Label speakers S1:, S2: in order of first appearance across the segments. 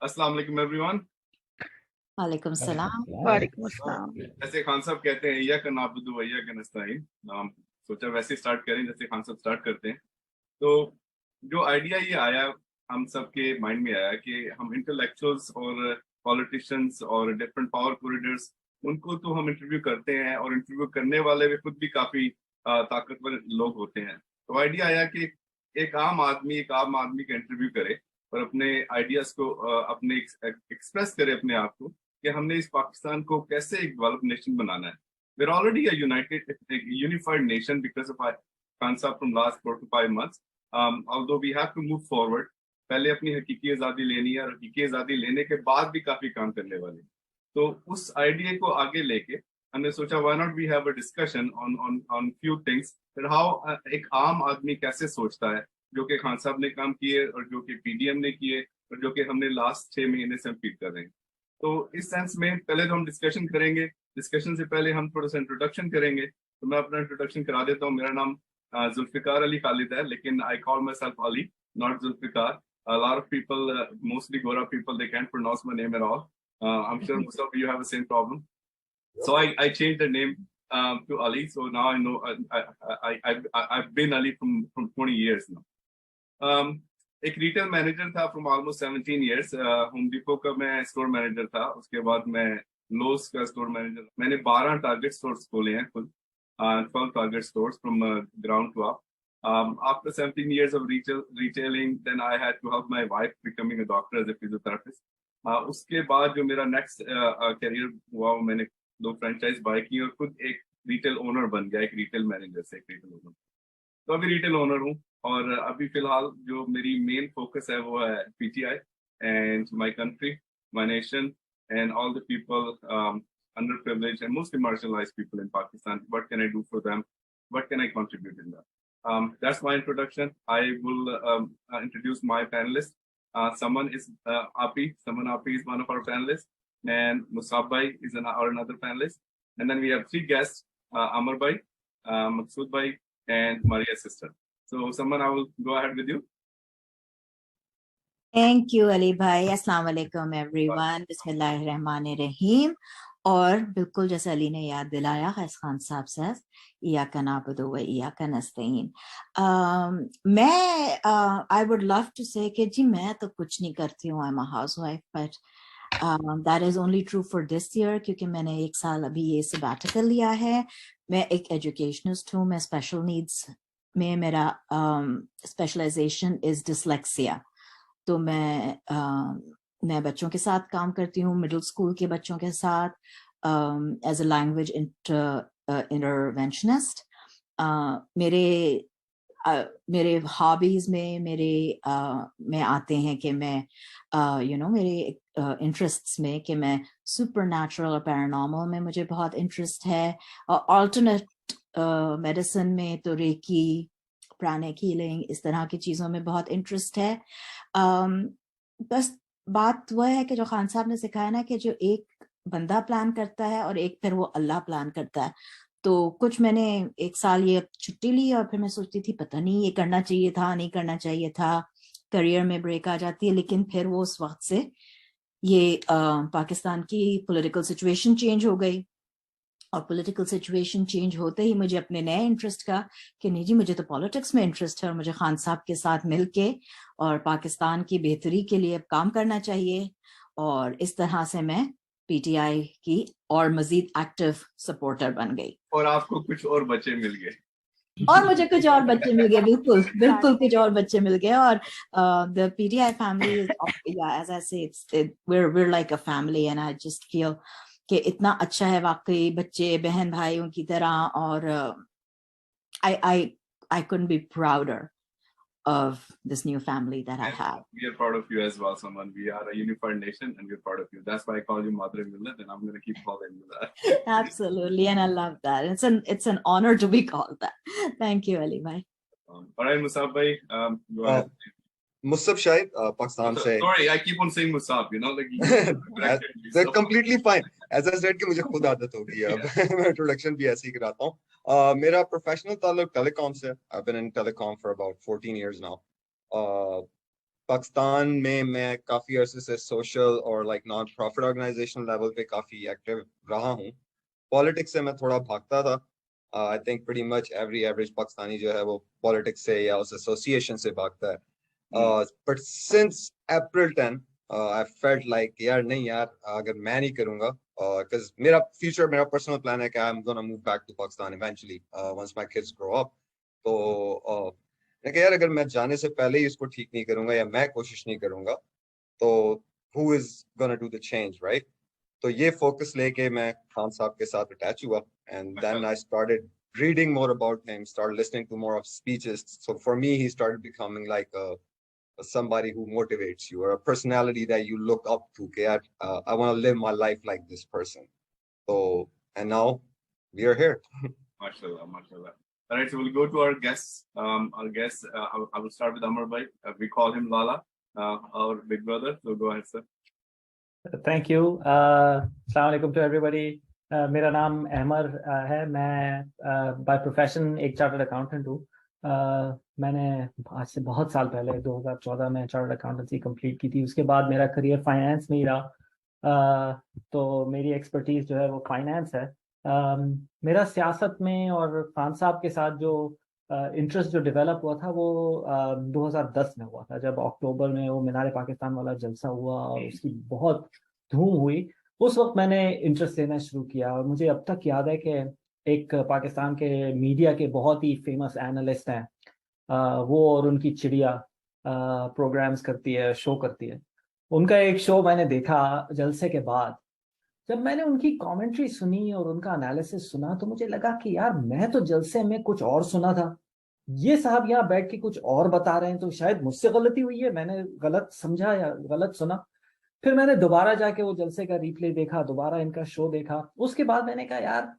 S1: अस्सलाम वालेकुम एवरीवन।
S2: वालेकुम सलाम।
S3: वालेकुम अस्सलाम।
S1: जैसे खान साहब कहते हैं इय्याका नअबुदु व इय्याका नस्तईन, सोचा वैसे स्टार्ट करें जैसे खान साहब स्टार्ट करते हैं। तो जो आइडिया ये आया हम सबके माइंड में आया कि हम इंटेलेक्चुअल्स और पॉलिटिशियंस और डिफरेंट पावर कोरिडर्स उनको तो हम इंटरव्यू करते हैं और इंटरव्यू करने वाले भी खुद भी काफी ताकतवर लोग होते हैं। तो आइडिया आया कि एक आम आदमी का इंटरव्यू करे और अपने आइडियाज को अपने एक्सप्रेस करे अपने आप को कि हमने इस पाकिस्तान को कैसे एक डेवलप नेशन बनाना है। We're already a unified nation because of our concept from last 4 to 5 months. Although we have to move forward, पहले अपनी हकीकी आज़ादी लेनी है और हकीकी आज़ादी लेने के बाद भी काफी काम करने वाले। तो उस आइडिया को आगे लेके हमने सोचा why not we have a discussion on few things that how एक आम आदमी कैसे सोचता है, जो कि खान साहब ने काम किए और जो कि पीडीएम ने किए और जो कि हमने लास्ट 6 महीने से हम फीड कर रहे हैं। तो इस सेंस में पहले तो हम डिस्कशन करेंगे। डिस्कशन से पहले हम थोड़ा सा इंट्रोडक्शन करेंगे। तो मैं अपना इंट्रोडक्शन करा देता हूँ। मेरा नाम जुल्फिकार अली खालिद है, लेकिन I call myself Ali, not Zulfikar. A lot of people, mostly Gora people, they can't pronounce my name at all. I'm sure most of you have the same problem. So I changed the name to Ali. So now I know I've been Ali from 20 years now. एक retail manager था from almost 17 years. Home depot का मैं store manager था। उसके बाद मैं loss का store manager. मैंने 12 टारगेट स्टोर्स खोले हैं खुद, 12 target stores from ground to up. After 17 years of retailing, then I had to help my wife becoming a doctor as a physiotherapist. उसके बाद जो मेरा नेक्स्ट करियर हुआ, मैंने 2 फ्रेंचाइज बाय की और खुद एक रिटेल ओनर बन गया, एक रिटेल मैनेजर से एक रिटेल ओनर। तो अभी रिटेल ओनर हूँ और अभी फिलहाल जो मेरी मेन फोकस है वो है PTI and my country, my nation and all the people underprivileged and mostly marginalized people in Pakistan. What can I do for them? What can I contribute in that? That's my introduction. I will introduce my panelists. Someone is Api. Someone Api is one of our panelists, and Musab Bhai is another panelist. And then we have 3 guests: Amar Bhai, Maqsood Bhai, and Maria's sister. So, someone, I will go ahead with you.
S2: Thank you Ali भाई। अस्सलाम वालेकुम everyone. बिस्मिल्लाहिर्रहमानिर्रहीम। और बिल्कुल जैसे अली ने याद दिलाया, खान साहब से इय्याका नअबुदु व इय्याका नस्तईन। मैं आई वुड लव टू से कि जी मैं तो कुछ नहीं करती हूँ, I am a housewife, but that is only true for this year, क्योंकि मैंने 1 साल अभी ये सबैटिकल लिया है। मैं एक एजुकेशनिस्ट हूँ। मैं स्पेशल नीड्स में, मेरा स्पेशलाइजेशन इज डिसलेक्सिया। तो मैं बच्चों के साथ काम करती हूँ, मिडिल स्कूल के बच्चों के साथ एज अ लैंग्वेज इंटरवेंशनिस्ट। मेरे हॉबीज में में आते हैं कि मैं मेरे इंटरेस्ट्स में कि मैं सुपर नेचुरल और पैरानॉर्मल में मुझे बहुत इंटरेस्ट है, और ऑल्टरनेट मेडिसिन में तो रेकी, प्राणिक हीलिंग, इस तरह की चीज़ों में बहुत इंटरेस्ट है। बस बात वह है कि जो खान साहब ने सिखाया ना कि जो एक बंदा प्लान करता है और एक फिर वो अल्लाह प्लान करता है। तो कुछ मैंने 1 साल ये छुट्टी ली और फिर मैं सोचती थी पता नहीं ये करना चाहिए था, नहीं करना चाहिए था, करियर में ब्रेक आ जाती है। लेकिन फिर वो उस वक्त से ये पाकिस्तान की पॉलिटिकल सिचुएशन चेंज हो गई, और पॉलिटिकल सिचुएशन चेंज होते ही मुझे अपने नए इंटरेस्ट का कि नहीं जी मुझे तो पॉलिटिक्स में इंटरेस्ट है और मुझे खान साहब के साथ मिलके और पाकिस्तान की बेहतरी के लिए काम करना चाहिए। और इस तरह से मैं पीटीआई की और मजीद एक्टिव सपोर्टर बन गई। और
S1: आपको कुछ और बच्चे मिल गए।
S2: और मुझे कुछ और बच्चे मिल गए, बिल्कुल बिल्कुल कुछ और बच्चे मिल गए। और the PTI family as I say we're like a family, and I just feel कि इतना अच्छा है वाकई, बच्चे बहन भाइयों की तरह। और I couldn't be prouder of this new family that I have.
S1: We are proud of you as well, someone. We are a unified nation and we're proud of you. That's why I call you Madre Millet, and I'm going to keep calling you that.
S2: Absolutely, and I love that. It's an honor to be called that. Thank you, Ali bhai.
S1: All right, Musab bhai, go ahead.
S3: Musab Shahid, Pakistan se.
S1: Sorry, I keep on saying Musab,
S3: That's completely fine. As I said कि मुझे खुद आदत हो गई है अब मैं introduction भी ऐसे ही कराता हूँ। मेरा प्रोफेशनल ताल्लुक टेलीकॉम से। I've been in telecom for about 14 years now. Pakistan में मैं काफी अरसे से सोशल और like non profit organisation level पे काफी एक्टिव रहा हूँ. पॉलिटिक्स से मैं थोड़ा भागता था. I think pretty much every average Pakistani जो है वो पॉलिटिक्स से या उस एसोसिएशन से भागता है. But since April 10 I felt like यार नहीं यार, अगर मैं नहीं करूंगा, because मेरा फ्यूचर, मेरा पर्सनल प्लान है कि I am gonna move back to Pakistan eventually once my kids grow up. तो मैं कहा यार अगर मैं जाने से पहले ही इसको ठीक नहीं करूंगा या मैं कोशिश नहीं करूंगा तो who is gonna do the change, right? तो ये फोकस लेके मैं खान साहब के साथ अटैच हुआ, and then I started reading more about him, started listening to more of speeches. So for me he started becoming like a somebody who motivates you, or a personality that you look up to. I want to live my life like this person. So, and now we are here.
S1: Mashallah, mashallah. All right, so we'll go to our guests. Our guests, I will start with Amar Bhai. We call him Lala, our big brother. So go ahead, sir.
S4: Thank you. Assalamu alaikum to everybody. मेरा नाम अहमर है. मैं by profession एक chartered accountant हूँ. मैंने आज से बहुत साल पहले 2014 में चार्टर्ड अकाउंटेंसी कंप्लीट की थी. उसके बाद मेरा करियर फाइनेंस में ही रहा. तो मेरी एक्सपर्टीज जो है वो फाइनेंस है. मेरा सियासत में और खान साहब के साथ जो इंटरेस्ट जो डेवलप हुआ था वो 2010 में हुआ था, जब अक्टूबर में वो मीनार पाकिस्तान वाला जलसा हुआ और उसकी बहुत धूम हुई. उस वक्त मैंने इंटरेस्ट लेना शुरू किया. और मुझे अब तक याद है कि एक पाकिस्तान के मीडिया के बहुत ही फेमस एनालिस्ट हैं, वो और उनकी चिड़िया प्रोग्राम्स करती है, शो करती है. उनका एक शो मैंने देखा जलसे के बाद. जब मैंने उनकी कमेंट्री सुनी और उनका एनालिसिस सुना तो मुझे लगा कि यार मैं तो जलसे में कुछ और सुना था, ये साहब यहाँ बैठ के कुछ और बता रहे हैं. तो शायद मुझसे गलती हुई है, मैंने गलत समझा या गलत सुना. फिर मैंने दोबारा जाके वो जलसे का रिप्ले देखा, दोबारा इनका शो देखा. उसके बाद मैंने कहा यार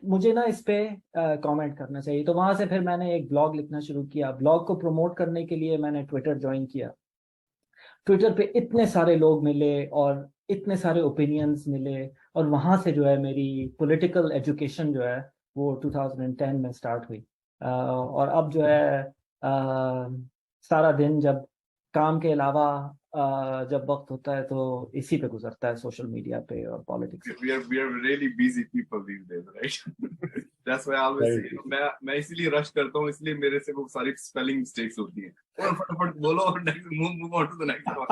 S4: मुझे ना इस पे कमेंट करना चाहिए. तो वहां से फिर मैंने एक ब्लॉग लिखना शुरू किया. ब्लॉग को प्रमोट करने के लिए मैंने ट्विटर ज्वाइन किया. ट्विटर पे इतने सारे लोग मिले और इतने सारे ओपिनियंस मिले, और वहां से जो है मेरी पॉलिटिकल एजुकेशन जो है वो 2010 में स्टार्ट हुई. और अब जो है सारा दिन जब काम के अलावा जब वक्त होता है तो इसी पे गुजरता है, सोशल मीडिया पे और politics.
S1: We are really busy people these days, right? That's why I always say, मैं इसीलिए रश करता हूँ, इसलिए मेरे से वो सारी स्पेलिंग मिस्टेक्स होती हैं. और फटाफट बोलो और next move on to the next one.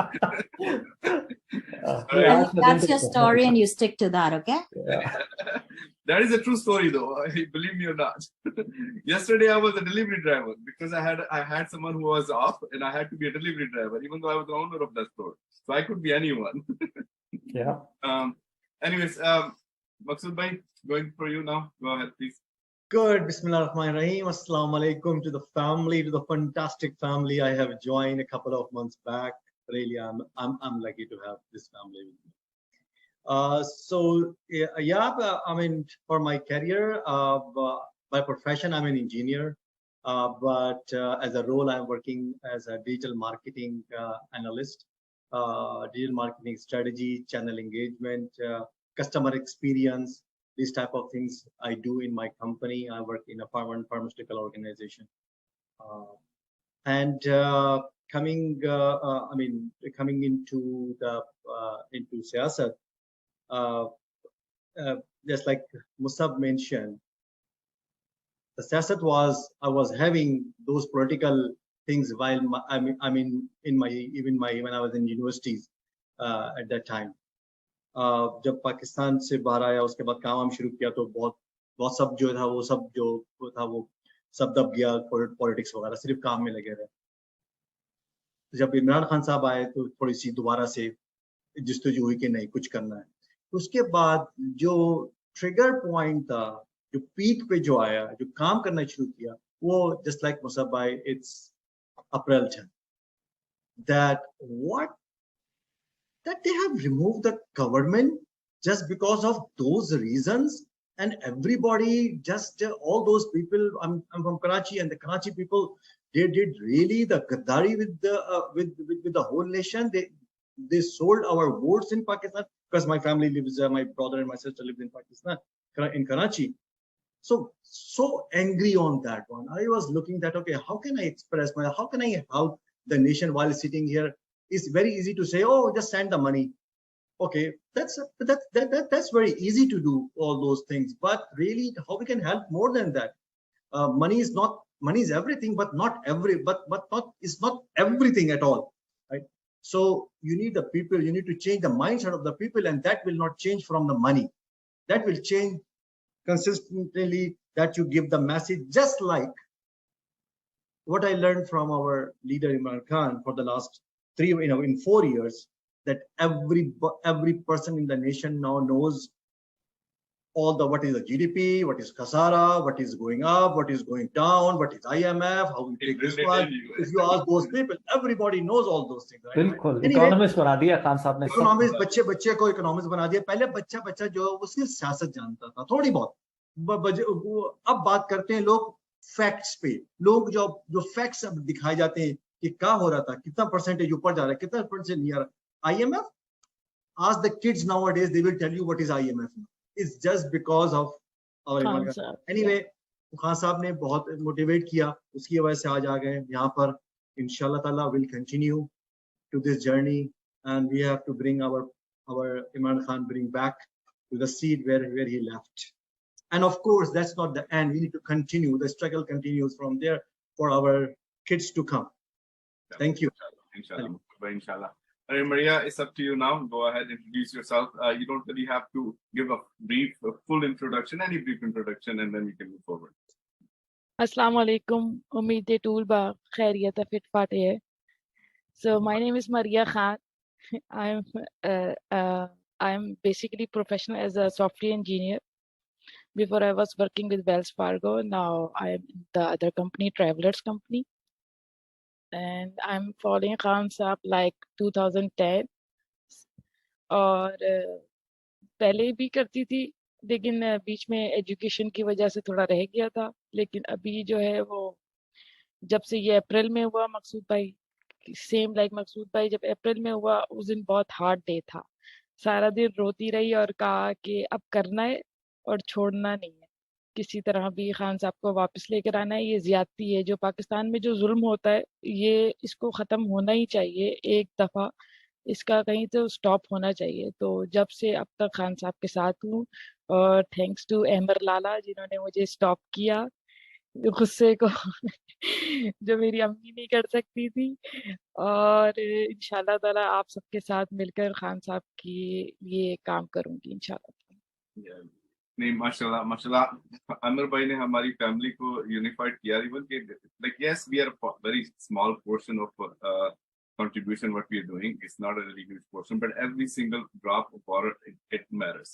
S2: Well, that's your story and you stick to that, okay?
S4: Yeah.
S1: That is a true story though, believe me or not. Yesterday I was a delivery driver because I had someone who was off and I had to be a delivery driver even though I was the owner of that store. So I could be anyone.
S4: Yeah.
S1: Anyways, Maqsood bhai, going for you now. Go ahead, please.
S5: Good. Bismillah ar-Rahman ar-Rahim. Assalamu alaikum to the family, to the fantastic family I have joined a couple of months back. Really, I'm lucky to have this family with me. I mean, for my career, by profession, I'm an engineer, but as a role, I'm working as a digital marketing analyst, digital marketing strategy, channel engagement, customer experience, these type of things I do in my company. I work in a pharmaceutical organization. Coming into siyasat, just like Musab mentioned, the siyasat I was having those political things while when I was in universities at that time. जब पाकिस्तान से बाहर आया उसके बाद काम शुरू किया तो बहुत सब जो था वो सब दब गया. पॉलिटिक्स वगैरह सिर्फ काम में लगे रहे. जब इमरान खान साहब आए तो थोड़ी सी दोबारा से जिस्तजू हुई कि नहीं कुछ करना है. उसके बाद जो ट्रिगर पॉइंट था, जो पीक पे जो आया, जो काम करना शुरू किया, वो जस्ट लाइक मुसब भाई, it's April 10. That they have removed the government just because of those reasons, and everybody just all those people. I'm from Karachi, and the Karachi people, they did really the Gaddari with the whole nation. They sold our votes in Pakistan because my family lives there. My brother and my sister live in Pakistan, in Karachi. So angry on that one. I was looking that, okay, how can I express how can I help the nation while sitting here. It's very easy to say, oh, just send the money. Okay, that's very easy to do all those things. But really, how we can help more than that? Money is everything, but not it's not everything at all, right? So you need the people. You need to change the mindset of the people, and that will not change from the money. That will change consistently. That you give the message, just like what I learned from our leader Imran Khan for the last in 4 years, that every person in the nation now knows what is the GDP, what is Khasara, what is going up, what is going down, what is IMF, how we take this one. If you ask those people, everybody knows all those things. Right?
S4: बिल्कुल economist बना दिया खान साहब ने
S5: economist बच्चे को economist बना दिया पहले बच्चा जो वो सिर्फ सियासत जानता था थोड़ी बहुत अब बात करते हैं लोग फैक्ट्स पे लोग जो फैक्ट्स अब दिखाए जाते हैं कि क्या हो रहा था कितना परसेंटेज ऊपर जा रहा है कितना परसेंट नहीं आ रहा IMF ask the kids nowadays they will tell you what is IMF now. It's just because of our anyway Khan साहब ने बहुत मोटिवेट किया उसकी वजह से आज आ गए यहाँ पर इंशाल्लाह ताला will continue to this journey and we have to bring our Imran Khan bring back to the seat where he left. And of course, that's not the end. We need to continue. The struggle continues from there for our kids to come. Thank you.
S1: Inshallah. Maria, it's up to you now. Go ahead, introduce yourself. You don't really have to give a full introduction, any brief introduction, and then we can move forward.
S6: Assalamu alaikum. Umeed tool ba khairiyat fit fate hai. So my name is Maria Khan. I'm basically professional as a software engineer. Before I was working with Wells Fargo. Now I am in the other company, Travelers Company. And I'm following Khan Saab like 2010. और पहले भी करती थी लेकिन बीच में education की वजह से थोड़ा रह गया था लेकिन अभी जो है वो जब से ये अप्रैल में हुआ मकसूद भाई सेम लाइक मकसूद भाई जब अप्रैल में हुआ उस दिन बहुत हार्ड डे था सारा दिन रोती रही और कहा कि अब करना है और छोड़ना नहीं है किसी तरह भी खान साहब को वापस लेकर आना है ये ज्यादती है जो पाकिस्तान में जो जुल्म होता है ये इसको ख़त्म होना ही चाहिए एक दफ़ा इसका कहीं तो स्टॉप होना चाहिए तो जब से अब तक खान साहब के साथ हूँ और थैंक्स टू अहमर लाला जिन्होंने मुझे स्टॉप किया गुस्से को जो मेरी अम्मी नहीं कर सकती थी और इंशाल्लाह ताला आप सबके साथ मिलकर खान साहब की ये काम करूंगी इंशाल्लाह
S1: नहीं माशाल्लाह अमर भाई ने हमारी फैमिली को यूनिफाइड किया इवन कि like yes we are a very small portion of contribution what we are doing it's not a really huge portion but every single drop of water it matters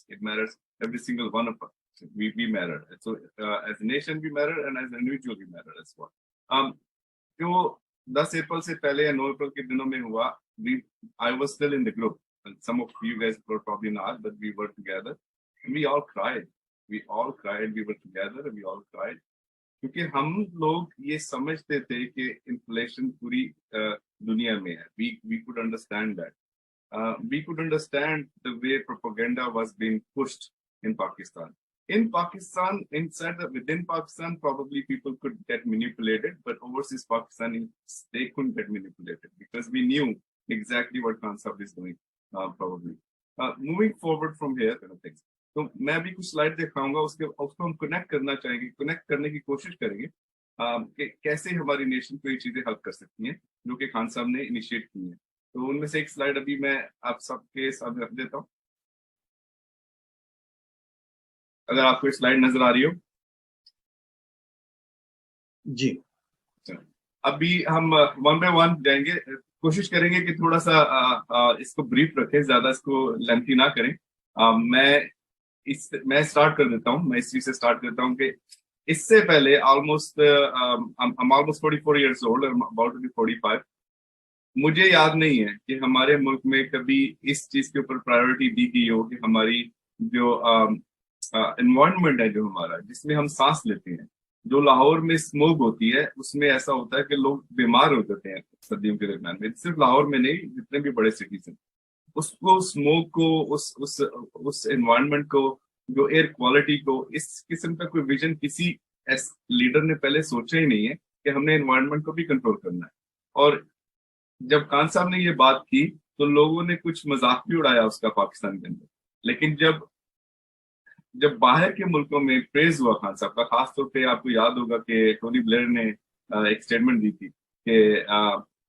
S1: every single one of us we matter so as a nation we matter and as an individual we matter as well जो 10 अप्रैल से पहले या 9 अप्रैल के दिनों में हुआ I was still in the group and some of you guys were probably not but we were together and we all cried we were together and we all cried क्योंकि हम लोग ये समझते थे कि इन्फ्लेशन पूरी दुनिया में है we could understand that we could understand the way propaganda was being pushed in Pakistan within Pakistan probably people could get manipulated but overseas Pakistani they couldn't get manipulated because we knew exactly what Khan Sahab is doing probably moving forward from here kind of things तो मैं भी कुछ slide दिखाऊंगा उसको हम connect करने की कोशिश करेंगे कि कैसे हमारी नेशन को ये चीजें हेल्प कर सकती हैं जो कि खान साहब ने इनिशिएट की हैं तो उनमें से एक स्लाइड अभी मैं आप सबके सामने रख देता हूँ अगर आपको स्लाइड नजर आ रही हो
S5: जी
S1: अभी हम वन बाय वन जाएंगे कोशिश करेंगे कि थोड़ा सा इसको ब्रीफ रखें ज्यादा इसको लेंथी ना करें मैं स्टार्ट कर देता हूँ मैं इस चीज से स्टार्ट करता हूँ कि इससे पहले almost 44 years old about to be 45 मुझे याद नहीं है कि हमारे मुल्क में कभी इस चीज के ऊपर प्रायोरिटी दी गई हो कि हमारी जो एनवायरनमेंट है जो हमारा जिसमें हम सांस लेते हैं जो लाहौर में स्मोक होती है उसमें ऐसा होता है कि लोग बीमार हो जाते हैं सर्दियों के दरमियान में सिर्फ लाहौर में नहीं जितने भी बड़े सिटीज हैं उसको स्मोक को उस एनवायरनमेंट को जो एयर क्वालिटी को इस किस्म का कोई विजन किसी लीडर ने पहले सोचा ही नहीं है कि हमने एनवायरनमेंट को भी कंट्रोल करना है और जब खान साहब ने ये बात की तो लोगों ने कुछ मजाक भी उड़ाया उसका पाकिस्तान के अंदर, लेकिन जब बाहर के मुल्कों में प्रेज हुआ खान साहब का, खासतौर पे आपको याद होगा कि टोनी ब्लेयर ने एक स्टेटमेंट दी थी कि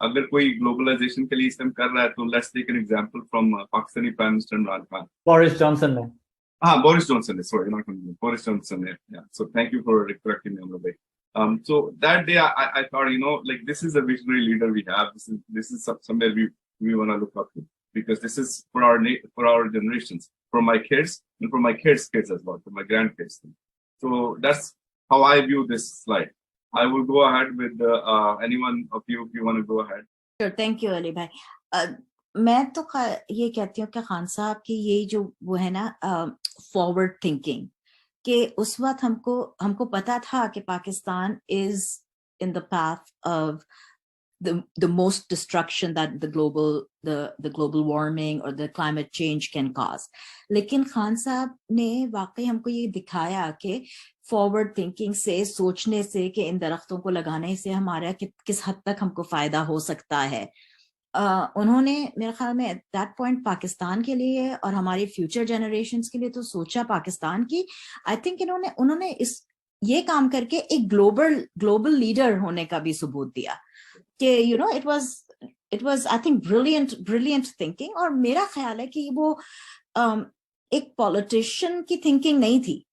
S1: अगर कोई ग्लोबलाइजेशन के लिए इस्तेमाल कर रहा है तो let's take an example from Pakistani prime minister Imran Khan.
S4: Boris Johnson ने,
S1: हाँ, बोरिस जॉनसन ने, sorry, not Boris Johnson. Yeah. So thank you for correcting me on the way. So that day I thought, like this is a visionary leader we have. This is somewhere we want to look up to, because this is for our generations, for my kids and for my kids' kids as well, for my grandkids. So that's how I view this slide. I will go ahead with anyone of you if you want to go ahead.
S2: Sure, thank you, Ali bhai. मैं तो ये कहती हूँ कि खान साहब की ये जो वो है ना फॉरवर्ड थिंकिंग, कि उस वक्त हमको पता था कि Pakistan is in the path of the most destruction that the global warming or the climate change can cause. लेकिन खान साहब ने वाकई हमको ये दिखाया कि फॉरवर्ड थिंकिंग से, सोचने से कि इन दरख्तों को लगाने से हमारा किस हद तक हमको फायदा हो सकता है. उन्होंने मेरे ख्याल में एट दैट पॉइंट पाकिस्तान के लिए और हमारी फ्यूचर जनरेशंस के लिए तो सोचा पाकिस्तान की. आई थिंक उन्होंने ये काम करके एक ग्लोबल लीडर होने का भी सबूत दिया कि it was I think brilliant thinking. और मेरा ख्याल है कि वो एक पॉलिटिशियन की थिंकिंग नहीं थी,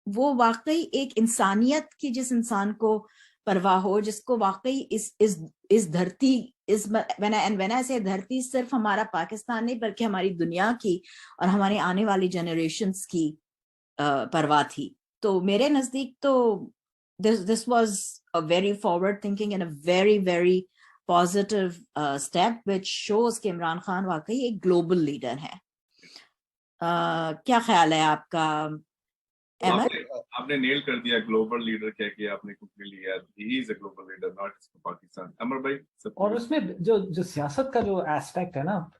S2: वो वाकई एक इंसानियत की, जिस इंसान को परवाह हो, जिसको वाकई इस धरती, when I say धरती, सिर्फ हमारा पाकिस्तान नहीं बल्कि हमारी दुनिया की और हमारी आने वाली जनरेशंस की परवाह थी. तो मेरे नजदीक तो this was a very forward thinking and a very very positive step which shows कि इमरान खान वाकई एक ग्लोबल लीडर है. क्या ख्याल है आपका
S1: आपने नेल कर दिया, ग्लोबल लीडर कह के आपने कुछ लिया. He is a global leader, not Pakistan. Amar भाई,
S4: और उसमें जो सियासत का जो एस्पेक्ट है ना,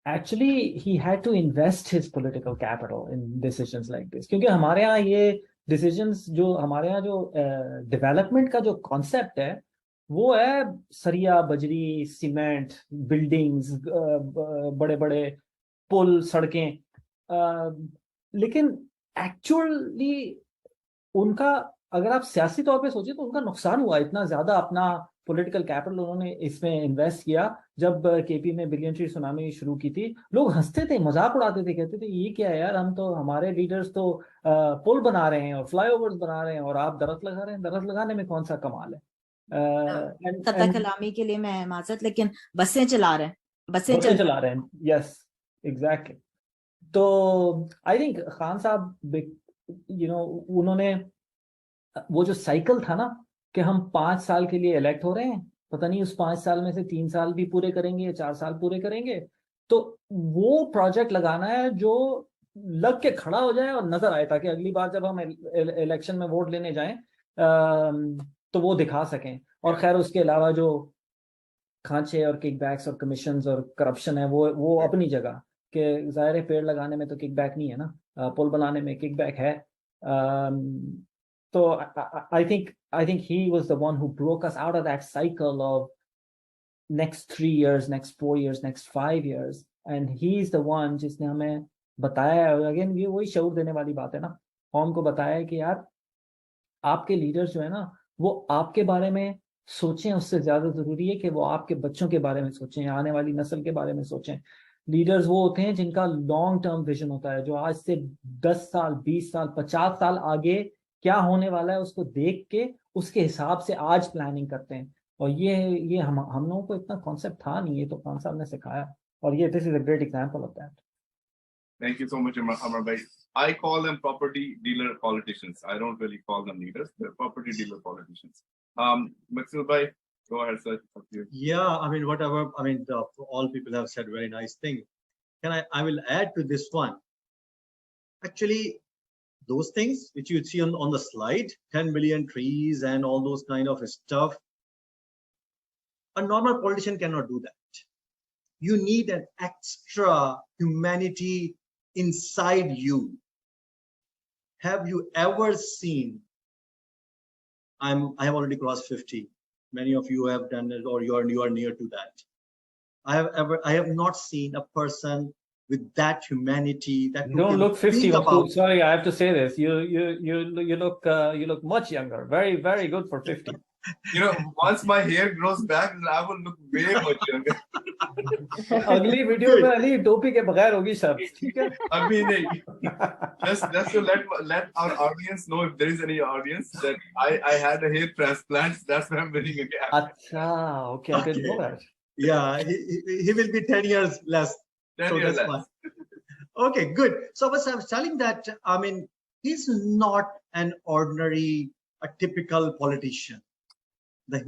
S4: actually he had to invest his political capital in decisions like this, क्योंकि हमारे यहाँ ये डिसीजंस, जो हमारे यहाँ जो डेवलपमेंट का जो कॉन्सेप्ट है वो है सरिया, बजरी, सीमेंट, बिल्डिंग्स, बड़े बड़े पुल, सड़कें. लेकिन एक्चुअली उनका, अगर आप सियासी तौर पे सोचिए तो उनका नुकसान हुआ. इतना ज्यादा अपना पॉलिटिकल कैपिटल उन्होंने इसमें इन्वेस्ट किया. जब केपी में बिलियन सुनामी शुरू की थी, लोग हंसते थे, मजाक उड़ाते थे, कहते थे ये क्या है यार, हम तो, हमारे लीडर्स तो पुल बना रहे हैं और फ्लाईओवर्स बना रहे हैं और आप दरख्त लगा रहे हैं, दरख्त लगाने में कौन सा कमाल है.
S2: खता कलामी के लिए मैं माजरत, लेकिन बसें चला रहे हैं.
S4: Yes, exactly. तो आई थिंक खान साहब, उन्होंने वो जो साइकिल था ना कि हम 5 साल के लिए इलेक्ट हो रहे हैं, पता नहीं उस 5 साल में से 3 साल भी पूरे करेंगे या 4 साल पूरे करेंगे, तो वो प्रोजेक्ट लगाना है जो लग के खड़ा हो जाए और नजर आए, ताकि अगली बार जब हम इलेक्शन में वोट लेने जाएं तो वो दिखा सकें. और खैर उसके अलावा जो खांचे और किकबैक्स और कमीशंस और करप्शन है वो अपनी जगह, कि ज़ाहिर है पेड़ लगाने में तो किकबैक नहीं है ना, पुल बनाने में किकबैक है. So I think he was the one who broke us out of that cycle of next 3 years, next 4 years, next 5 years, and he's the one जिसने हमें बताया. अगेन ये वही शऊर देने वाली बात है ना, कौम को बताया कि यार आपके लीडर्स जो है ना वो आपके बारे में सोचें, उससे ज्यादा जरूरी है कि वो आपके बच्चों के बारे में सोचें, आने वाली नस्ल के बारे में सोचें. लीडर्स वो होते हैं जिनका लॉन्ग टर्म विजन होता है, जो आज से 10 साल, 20 साल, 50 साल आगे क्या होने वाला है उसको देख के उसके हिसाब से आज प्लानिंग करते हैं. और ये हम लोगों को इतना कॉन्सेप्ट था नहीं, ये तो खान साहब ने सिखाया. और ये this is a great example of that.
S1: Thank you so much, Amar bhai. I call them property dealer politicians. I don't really call them leaders. They're property dealer politicians. Maxil bhai, go ahead, sir.
S5: Yeah, I mean, whatever. I mean, all people have said very nice thing. I will add to this one. Actually, those things which you see on the slide, 10 million trees and all those kind of stuff, a normal politician cannot do that. You need an extra humanity inside you. Have you ever seen, I have already crossed 50. Many of you have done it, or you are near to that. I have not seen a person with that humanity that
S4: You don't look 50.
S5: think about.
S4: Sorry, I have to say this. You look much younger. Very, very good for 50.
S1: You know, once my hair grows back, I will look way much younger.
S4: अगली video में अली टोपी के बगैर होगी सब, ठीक है?
S1: अभी नहीं. Just to let our audience know, if there is any audience, that I had a hair transplant. That's why I'm wearing a cap.
S4: अच्छा, okay, I didn't know that.
S5: Yeah, he will be 10 years less.
S1: 10 years less.
S5: Fine. Okay, good. So I was telling that, I mean, he's not an ordinary, a typical politician. The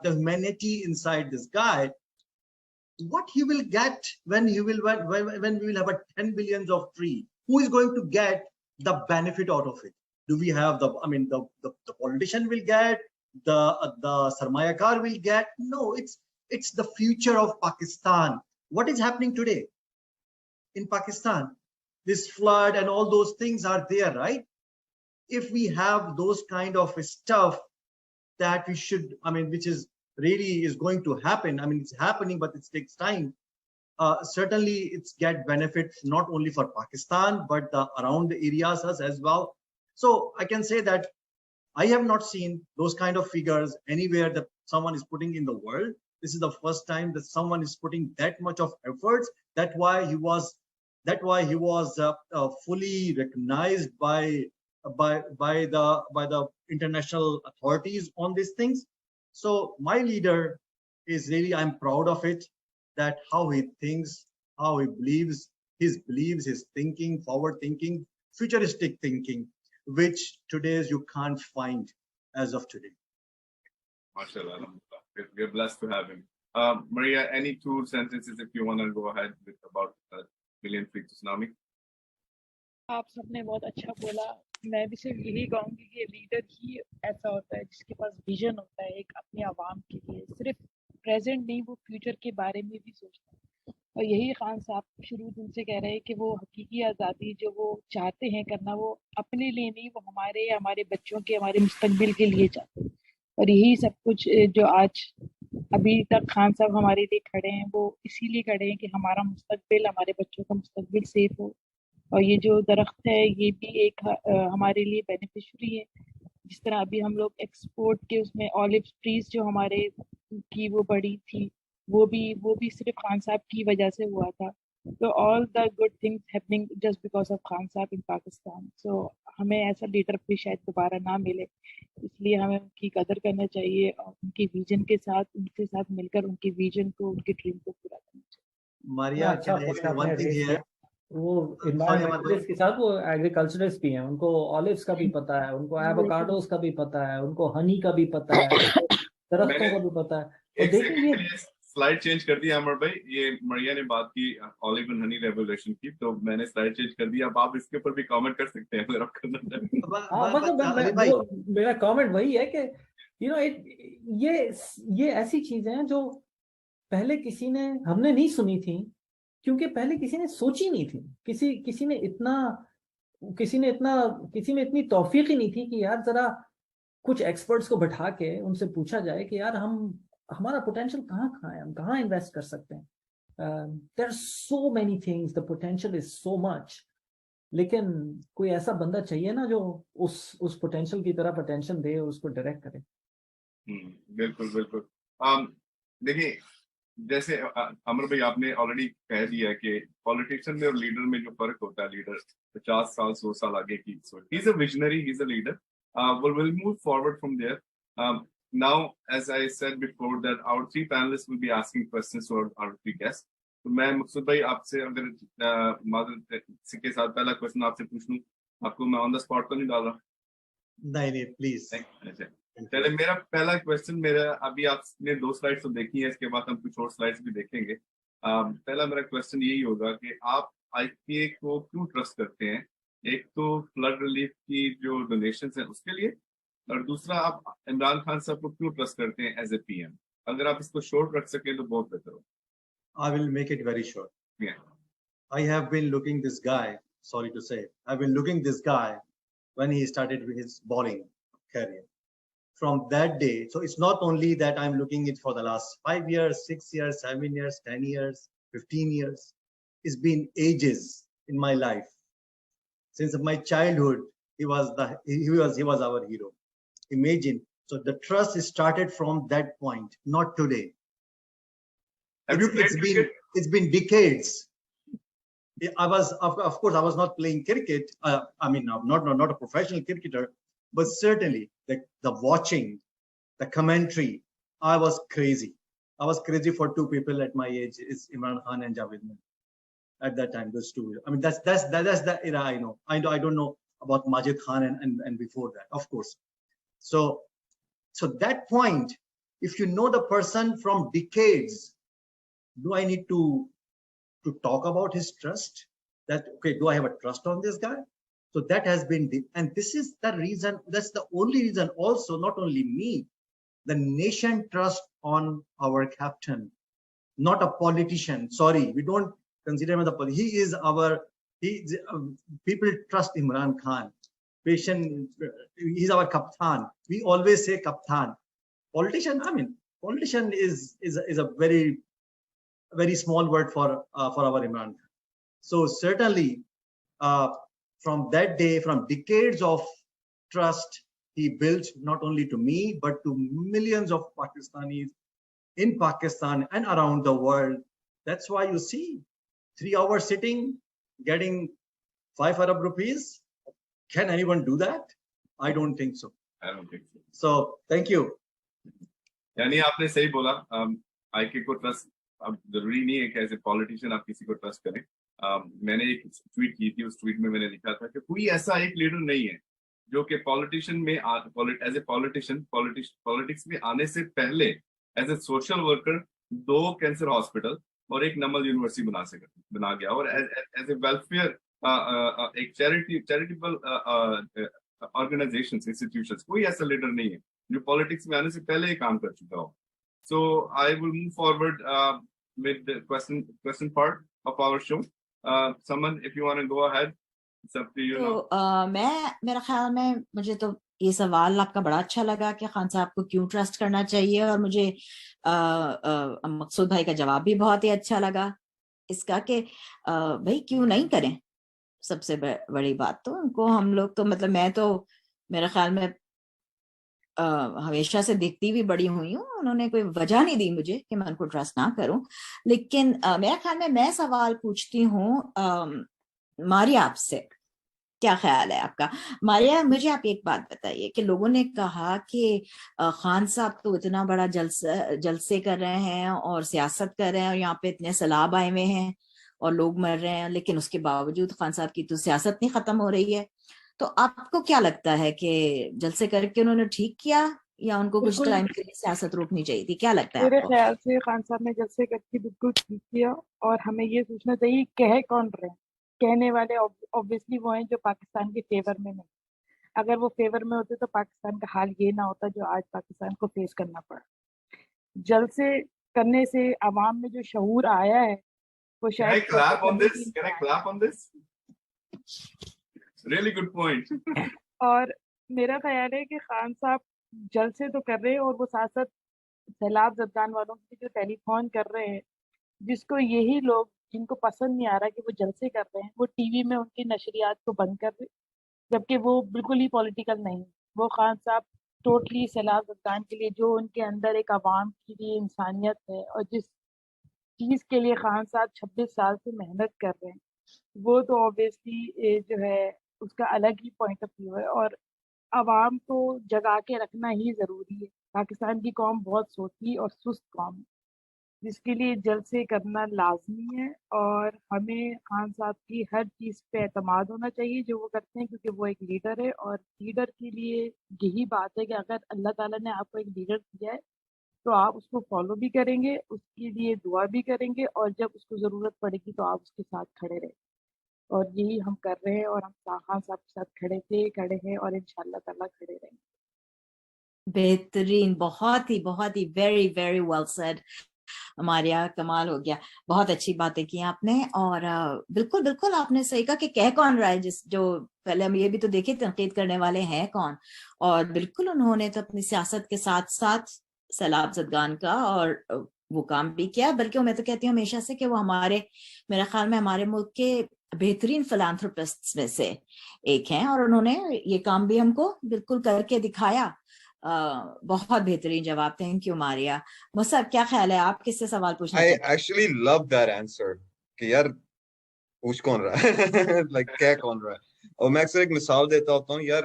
S5: humanity inside this guy, what he will get when we will have a 10 billions of tree, who is going to get the benefit out of it? Do we have the politician will get, the sarmayakar will get? No, it's the future of Pakistan. What is happening today in Pakistan? This flood and all those things are there, right? If we have those kind of stuff that we should, which is really is going to happen. It's happening, but it takes time. Certainly, it's get benefits not only for Pakistan, but around the areas as well. So I can say that I have not seen those kind of figures anywhere that someone is putting in the world. This is the first time that someone is putting that much of efforts. That's why he was fully recognized by the international authorities on these things. So my leader is really, I'm proud of it, that how he thinks, how he believes, his thinking, forward thinking, futuristic thinking, which today's you can't find as of today.
S1: MashaAllah. We're blessed to have him. Maria, any 2 sentences if you want to go ahead with about Million Feet Tsunami?
S6: आप सबने बहुत अच्छा बोला. मैं भी सिर्फ यही कहूँगी कि लीडर ही ऐसा होता है जिसके पास विजन होता है एक अपने आवाम के लिए, सिर्फ प्रेजेंट नहीं, वो फ्यूचर के बारे में भी सोचता है. और यही खान साहब शुरू दिन से कह रहे हैं कि वो हकीकी आज़ादी जो वो चाहते हैं करना, वो अपने लिए नहीं, वो हमारे बच्चों के, हमारे मुस्तकबिल के लिए चाहते हैं. और यही सब कुछ जो आज अभी तक खान साहब हमारे लिए खड़े हैं, वो इसीलिए खड़े हैं कि हमारा मुस्तकबिल, हमारे बच्चों का मुस्तकबिल सेफ हो. और ये जो दरख्त है ये भी एक हमारे लिए बेनिफिशियरी है. जिस तरह अभी हम लोग एक्सपोर्ट के उसमें ऑलिव ट्रीज जो हमारे की वो बड़ी थी, वो भी सिर्फ खान साहब की वजह से हुआ था. तो all the good things happening just because of Khan साहब इन पाकिस्तान. सो हमें ऐसा लीडर भी शायद दोबारा ना मिले, इसलिए हमें उनकी कदर करना चाहिए और उनके विजन के साथ, उनके साथ मिलकर उनके विजन को, उनके ड्रीम को पूरा करना चाहिए.
S5: Maria, one thing here.
S4: वो एनवायरमेंटलिस्ट के साथ वो एग्रीकल्चरिस्ट भी हैं, उनको ऑलिव्स का भी पता है, उनको एवोकाडोस का भी पता है, उनको हनी का भी पता है, दरख्तों का भी पता है. और देखिए ये
S1: स्लाइड चेंज कर दिया अमर भाई. ये मरिया ने बात की ऑलिव एंड हनी रेवोल्यूशन की, तो मैंने स्लाइड चेंज कर दिया. अब आप इसके ऊपर भी कमेंट कर सकते हैं अगर आप करना चाहें.
S4: मेरा कमेंट वही है कि ये ऐसी चीजें हैं जो पहले हमने नहीं सुनी थी, क्योंकि पहले किसी ने सोची नहीं थी. किसी में इतनी तौफीक ही नहीं थी कि यार जरा कुछ एक्सपर्ट्स को बैठा के उनसे पूछा जाए कि यार हमारा पोटेंशियल कहाँ है, हम कहाँ इन्वेस्ट कर सकते हैं. There are so many things, the potential is so much, लेकिन कोई ऐसा बंदा चाहिए ना जो उस पोटेंशियल की तरफ अटेंशन दे और उसको डायरेक्ट करे.
S1: बिल्कुल. देखिए, जैसे अमर भाई आपने ऑलरेडी कह दिया कि पॉलिटिशियन में और लीडर में जो फर्क होता है, लीडर 50 साल 100 साल आगे की सोच. ही is a visionary, he is a leader. We'll move forward from there. Now, as I said before, that our 3 panelists will be asking questions to our 3 guests. तो मैं मकसूद भाई आपसे अगर के साथ पहला क्वेश्चन आपसे पूछ लूं, आपको मैं ऑन द स्पॉट तो नहीं डाल रहा?
S5: नहीं प्लीज.
S1: चले, मेरा पहला क्वेश्चन, अभी आपने 2 स्लाइड्स तो देखी है, इसके बाद हम कुछ और स्लाइड्स भी देखेंगे. पहला मेरा क्वेश्चन यही होगा कि आप IPA को क्यों ट्रस्ट करते हैं? एक तो फ्लड रिलीफ की जो डोनेशंस हैं उसके लिए, और दूसरा आप इमरान खान साहब को क्यों ट्रस्ट करते हैं एज ए PM? अगर आप इसको शॉर्ट रख सके तो बहुत बेहतर हो.
S5: I will make it very short.
S1: Yeah.
S5: I have been looking this guy, sorry to say, I've been looking this guy when he started with his bowling career. from that day, so it's not only that I'm looking it for the last 5 years, 6 years, 7 years, 10 years, 15 years. It's been ages in my life. Since my childhood, he was our hero. Imagine. So the trust started from that point, not today. It's been decades. I was, of course, I was not playing cricket. I mean, I'm not a professional cricketer, but certainly the watching, the commentary, I was crazy. I was crazy for two people at my age. It's Imran Khan and Jawab. At that time, those two. I mean, that's the era I know. I don't know about Majid Khan and before that, of course. So that point, if you know the person from decades, do I need to talk about his trust? That, okay, do I have a trust on this guy? So that has been, and this is the reason, that's the only reason also, not only me, the nation trust on our captain, not a politician. Sorry, we don't consider him as a politician. People trust Imran Khan. He's our Kaptan. We always say Kaptan. Politician, I mean, politician is a very, very small word for our Imran. So certainly, from that day, from decades of trust, he built not only to me, but to millions of Pakistanis in Pakistan and around the world. That's why you see 3 hours sitting, getting 5 Arab rupees. Can anyone do that? I don't think so.
S1: I don't think so.
S5: So thank you.
S1: यानी आपने सही बोला, आईके को trust अब जरूरी नहीं है कि एज ए पॉलिटिशियन आप किसी को ट्रस्ट करें. मैंने एक ट्वीट की थी, उस ट्वीट में मैंने लिखा था कि कोई ऐसा एक लीडर नहीं है जो कि पॉलिटिशियन में एज ए पॉलिटिशियन पॉलिटिक्स में आने से पहले as a social worker 2 cancer hospital और एक नमल यूनिवर्सिटी बना गया, और एज ए वेलफेयर एक चैरिटेबल ऑर्गेनाइजेशंस, इंस्टीट्यूशंस, कोई ऐसा लीडर नहीं है जो पॉलिटिक्स में आने से पहले ही काम कर चुका हो. So I will move forward with the question part of our show. Someone, if you want to go ahead, it's up to you.
S2: तो मेरा ख्याल में मुझे तो ये सवाल आपका बड़ा अच्छा लगा कि खान साहब को क्यों ट्रस्ट करना चाहिए, और मुझे मकसूद भाई का जवाब भी बहुत ही अच्छा लगा इसका कि भाई क्यों नहीं करें. सबसे बड़ी बात तो उनको हम लोग तो मतलब मैं तो मेरे ख्याल में हमेशा से देखती भी बड़ी हुई हूँ, उन्होंने कोई वजह नहीं दी मुझे कि मैं उनको ट्रस्ट ना करूं. लेकिन मेरे ख्याल में मैं सवाल पूछती हूँ मारिया आपसे, क्या ख्याल है आपका? मारिया, मुझे आप एक बात बताइए कि लोगों ने कहा कि खान साहब तो इतना बड़ा जलसे कर रहे हैं और सियासत कर रहे हैं और यहाँ पे इतने सैलाब आए हुए हैं और लोग मर रहे हैं, लेकिन उसके बावजूद खान साहब की तो सियासत नहीं खत्म हो रही है. तो आपको क्या लगता है कि जलसे करके उन्होंने ठीक किया या उनको कुछ टाइम के लिए सियासत रोकनी चाहिए थी? क्या लगता है
S6: मेरे
S2: आपको?
S6: ख्याल से खान साहब ने जलसे करके बिल्कुल ठीक किया, और हमें ये सोचना चाहिए कह कौन रहे हैं. कहने वाले ऑब्वियसली वो हैं जो पाकिस्तान के फेवर में नहीं. अगर वो फेवर में होते तो पाकिस्तान का हाल ये ना होता जो आज पाकिस्तान को फेस करना पड़ा. जलसे करने से आवाम में जो शऊर आया है वो शायद.
S1: Can I clap on this? Really good point.
S6: और मेरा ख्याल है कि खान साहब जलसे तो कर रहे हैं और वो साथ साथ सैलाब जदगान वालों की जो टेलीफोन कर रहे हैं, जिसको यही लोग जिनको पसंद नहीं आ रहा कि वो जलसे कर रहे हैं, वो टीवी में उनकी नशरियात को बंद कर रहे, जबकि वो बिल्कुल ही पॉलिटिकल नहीं. वो खान साहब टोटली सैलाब जदगान के लिए, जो उनके अंदर एक आवाम के लिए इंसानियत है और जिस चीज़ के लिए खान साहब 26 साल से मेहनत कर रहे हैं, वो तो ऑब्वियसली जो है उसका अलग ही पॉइंट ऑफ व्यू है. और आवाम को जगा के रखना ही ज़रूरी है. पाकिस्तान की कौम बहुत सोती और सुस्त कौम है, जिसके लिए जलसे करना लाजमी है. और हमें खान साहब की हर चीज़ पे एतमाद होना चाहिए जो वो करते हैं, क्योंकि वो एक लीडर है. और लीडर के लिए यही बात है कि अगर अल्लाह ताला ने आपको एक लीडर दिया है तो आप उसको फॉलो भी करेंगे, उसके लिए दुआ भी करेंगे, और जब उसको ज़रूरत पड़ेगी तो आप उसके साथ खड़े रहेंगे. और यही हम कर रहे हैं, और हम खान साहब के साथ खड़े हैं और इंशाल्लाह ताला खड़े रहेंगे.
S2: बेहतरीन, बहुत ही वेरी वेरी वेल सेड. ہماریا کمال ہو گیا. بہت اچھی باتیں کی آپ نے, اور بالکل بالکل آپ نے صحیح کہا کہ کہہ کون رہا ہے, جو پہلے ہم یہ بھی تو دیکھیں تنقید کرنے والے ہیں کون, اور بالکل انہوں نے تو اپنی سیاست کے ساتھ ساتھ سیلاب زدگان کا اور وہ کام بھی کیا, بلکہ میں تو کہتی ہوں ہمیشہ سے کہ وہ ہمارے, میرے خیال میں ہمارے ملک کے بہترین فلانتھروپسٹ میں سے ایک ہیں, اور انہوں نے یہ کام بھی ہم کو بالکل کر کے دکھایا. بہت بہترین جواب, تھینک یو ماریا. مصعب کیا خیال ہے, آپ کس سے سوال پوچھنا
S3: I
S2: چاہتے ہیں؟
S3: actually love that answer کہ یار پوچھ کون رہا ہے لائک کیا کون رہا ہے. اور میں اکثر ایک مثال دیتا ہوتا ہوں یار,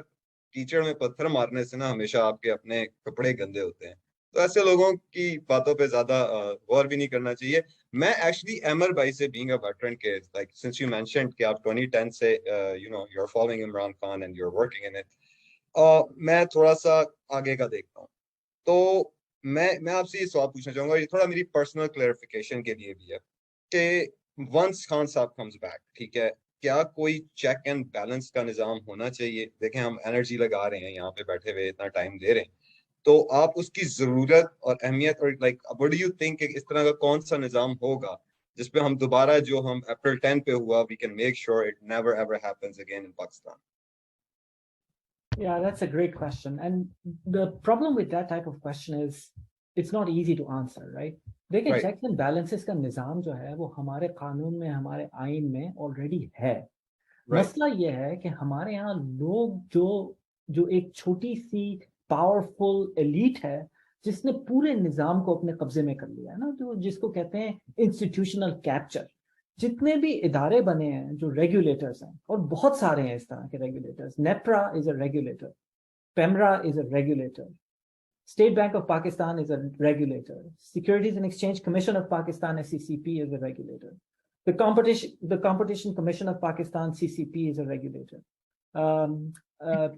S3: کیچڑ میں پتھر مارنے سے نا ہمیشہ آپ کے اپنے کپڑے گندے ہوتے ہیں, تو ایسے لوگوں کی باتوں پہ زیادہ غور بھی نہیں کرنا چاہیے. میں ایکچولی احمر بھائی سے being a veteran کے like since you mentioned کہ آپ 2010 سے you know you're following Imran Khan and you're working in it, میں تھوڑا سا آگے کا دیکھتا ہوں. تو میں آپ سے یہ سوال پوچھنا چاہوں گا, یہ تھوڑا میری پرسنل کلیئرفیکیشن کے لیے بھی ہے کہ ونس خان صاحب کمز بیک, ٹھیک ہے, کیا کوئی چیک اینڈ بیلنس کا نظام ہونا چاہیے؟ دیکھیں ہم انرجی لگا رہے ہیں یہاں پہ بیٹھے ہوئے, اتنا ٹائم دے رہے ہیں, تو آپ اس کی ضرورت اور اہمیت اور like what do you think کہ اس طرح کا کون سا نظام ہوگا جس پہ ہم دوبارہ جو ہم اپریل 10 پہ ہوا we can make sure it never ever happens again in Pakistan?
S4: Yeah, that's a great question. And the problem with that type of question is it's not easy to answer, right? دیکھیں
S3: Right.
S4: checks and balances کا نظام جو ہے وہ ہمارے قانون میں, ہمارے آئین میں already ہے.
S3: Right.
S4: مسئلہ یہ ہے کہ ہمارے یہاں لوگ جو ایک چھوٹی سی پاورفل ایلیٹ ہے جس نے پورے نظام کو اپنے قبضے میں کر لیا ہے نا, جو جس کو کہتے ہیں انسٹیٹیوشنل کیپچر. جتنے بھی ادارے بنے ہیں جو ریگولیٹرز ہیں, اور بہت سارے ہیں اس طرح کے regulators, NEPRA is a regulator, PEMRA is a regulator, state bank of Pakistan is a regulator. Securities and Exchange Commission of Pakistan, SCCP, is a regulator. The Competition Commission of Pakistan, CCP, is a regulator.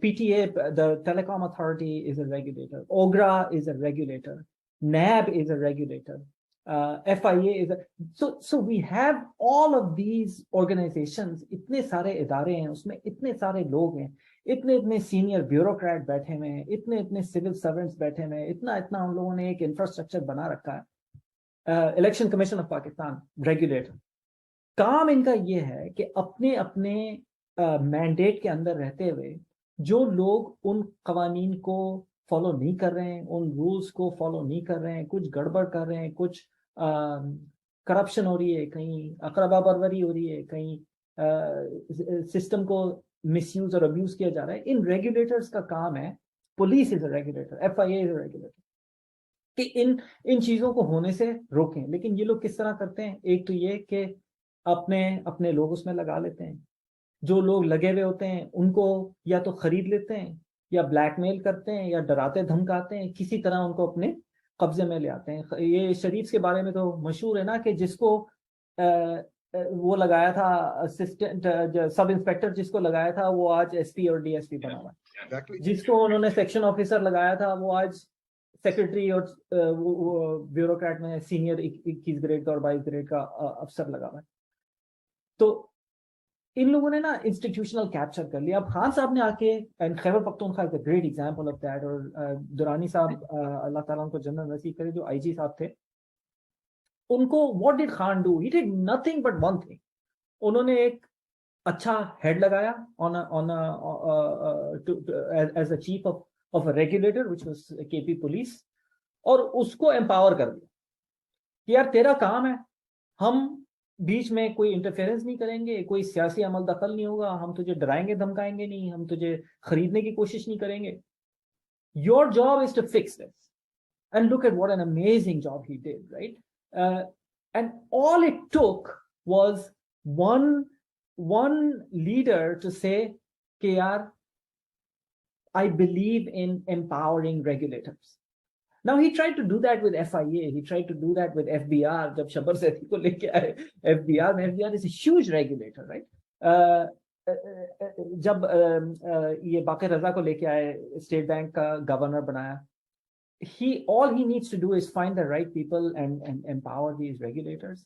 S4: PTA, the Telecom Authority, is a regulator. OGRA is a regulator. NAB is a regulator. FIA is a... So we have all of these organizations. اتنے سارے ادارے ہیں, اس میں اتنے سارے لوگ ہیں, اتنے سینئر بیوروکریٹ بیٹھے ہوئے ہیں, اتنے سول سرونٹس بیٹھے ہوئے ہیں, اتنا ہم لوگوں نے ایک انفراسٹرکچر بنا رکھا ہے. Election commission of Pakistan regulator. کام ان کا یہ ہے کہ اپنے مینڈیٹ کے اندر رہتے ہوئے جو لوگ ان قوانین کو فالو نہیں کر رہے ہیں, ان رولز کو فالو نہیں کر رہے ہیں, کچھ گڑبڑ کر رہے ہیں, کچھ کرپشن ہو رہی ہے, کہیں اقربا پروری ہو رہی ہے, کہیں سسٹم کو مس یوز اور ابیوز کیا جا رہا ہے, ان ریگولیٹرز کا کام ہے, police is a regulator, FIA is a regulator, کہ ان چیزوں کو ہونے سے روکیں. لیکن یہ لوگ کس طرح کرتے ہیں؟ ایک تو یہ کہ اپنے لوگ اس میں لگا لیتے ہیں, جو لوگ لگے ہوئے ہوتے ہیں ان کو یا تو خرید لیتے ہیں, یا بلیک میل کرتے ہیں, یا ڈراتے دھمکاتے ہیں, کسی طرح ان کو اپنے قبضے میں لے آتے ہیں. یہ شریف کے بارے میں تو مشہور ہے نا کہ جس کو وہ لگایا تھا اسسٹنٹ سب انسپیکٹر, جس کو لگایا تھا وہ آج SP اور DSP بنا ہوا ہے.
S3: Exactly.
S4: جس کو انہوں نے سیکشن آفیسر لگایا تھا وہ آج سیکرٹری اور بیوروکریٹ میں سینئر 21 گریڈ کا اور 22 گریڈ کا افسر لگا ہوا ہے. تو ان لوگوں نے نا انسٹیٹیوشنل کیپچر کر لیا. اب خان صاحب نے آ کے, Khyber Pakhtunkhwa is a great example of that, اور درانی صاحب اللہ تعالیٰ ان کو جنت نصیب کرے جو IG صاحب تھے, ان کو what did Khan do? He did nothing but one thing. انہوں نے ایک اچھا ہیڈ لگایا as a chief of a regulator which was KP police, اور اس کو empower کر دیا کہ یار تیرا کام ہے, ہم بیچ میں کوئی انٹرفیئرنس نہیں کریں گے, کوئی سیاسی عمل دخل نہیں ہوگا, ہم تجھے ڈرائیں گے دھمکائیں گے نہیں, ہم تجھے خریدنے کی کوشش نہیں کریں گے. Your job is to fix this. And look at what an amazing job he did, right? And all it took was one leader to say کہ یار I believe in empowering regulators. Now he tried to do that with FIA, he tried to do that with FBR. جب شبر سیدھی کو لے کے آئے FBR میں, FBR is a huge regulator, right? جب یہ باقر رضا کو لے کے آئے, اسٹیٹ بینک کا گورنر بنایا, all he needs to do is find the right people and empower these regulators,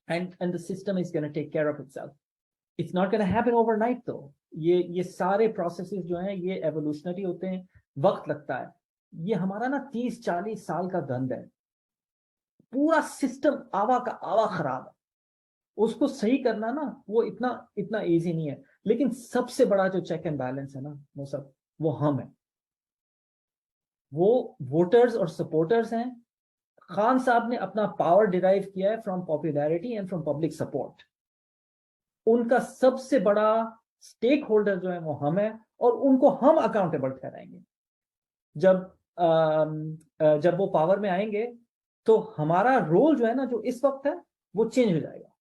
S4: and the system is going to take care of itself. It's not going to happen overnight though. یہ سارے processes جو ہیں یہ evolutionary ہوتے ہیں, وقت لگتا ہے. یہ ہمارا نا 30-40 سال کا گند ہے. पूरा सिस्टम आवा का आवा खराब है, उसको सही करना ना वो इतना इजी नहीं है। लेकिन सबसे बड़ा जो चेक एंड बैलेंस है ना वो सब वो हम है, वो वोटर्स और सपोर्टर्स हैं। खान साहब ने अपना पावर डिराइव किया है from popularity and from public support. उनका सबसे बड़ा स्टेक होल्डर जो है वो हम है, और उनको हम अकाउंटेबल ठहराएंगे। जब वो पावर में आएंगे तो हमारा रोल जो है ना जो इस वक्त है वो चेंज हो जाएगा।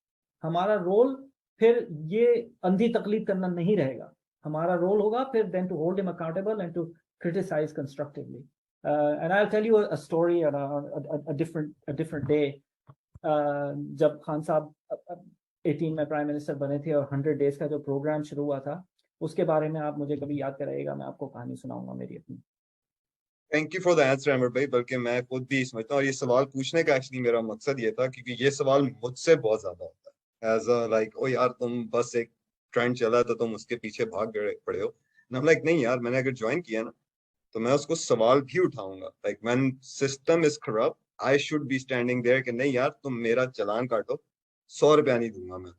S4: हमारा रोल फिर ये अंधी तकलीद करना नहीं रहेगा, हमारा रोल होगा फिर then to hold him accountable and to criticize constructively. And I'll tell you a story on a different day. जब खान साहब 18 में प्राइम मिनिस्टर बने थे और 100 डेज का जो प्रोग्राम शुरू हुआ था, उसके बारे में आप मुझे कभी याद कराइएगा, मैं आपको कहानी सुनाऊंगा मेरी अपनी।
S3: Thank you for the answer Amar भाई। बल्कि मैं खुद भी समझता हूँ, और ये सवाल पूछने का एक्चुअली मेरा मकसद ये था क्योंकि ये सवाल मुझसे बहुत ज्यादा होता है एज अ लाइक, ओ यार तुम बस एक ट्रेंड चला तो तुम उसके पीछे भाग गए पड़े हो। लाइक नहीं यार, मैंने अगर ज्वाइन किया ना तो मैं उसको सवाल भी उठाऊंगा। Like when system is corrupt I should be standing there कि नहीं यार तुम मेरा चालान काटो, 100 रुपया नहीं दूंगा मैं।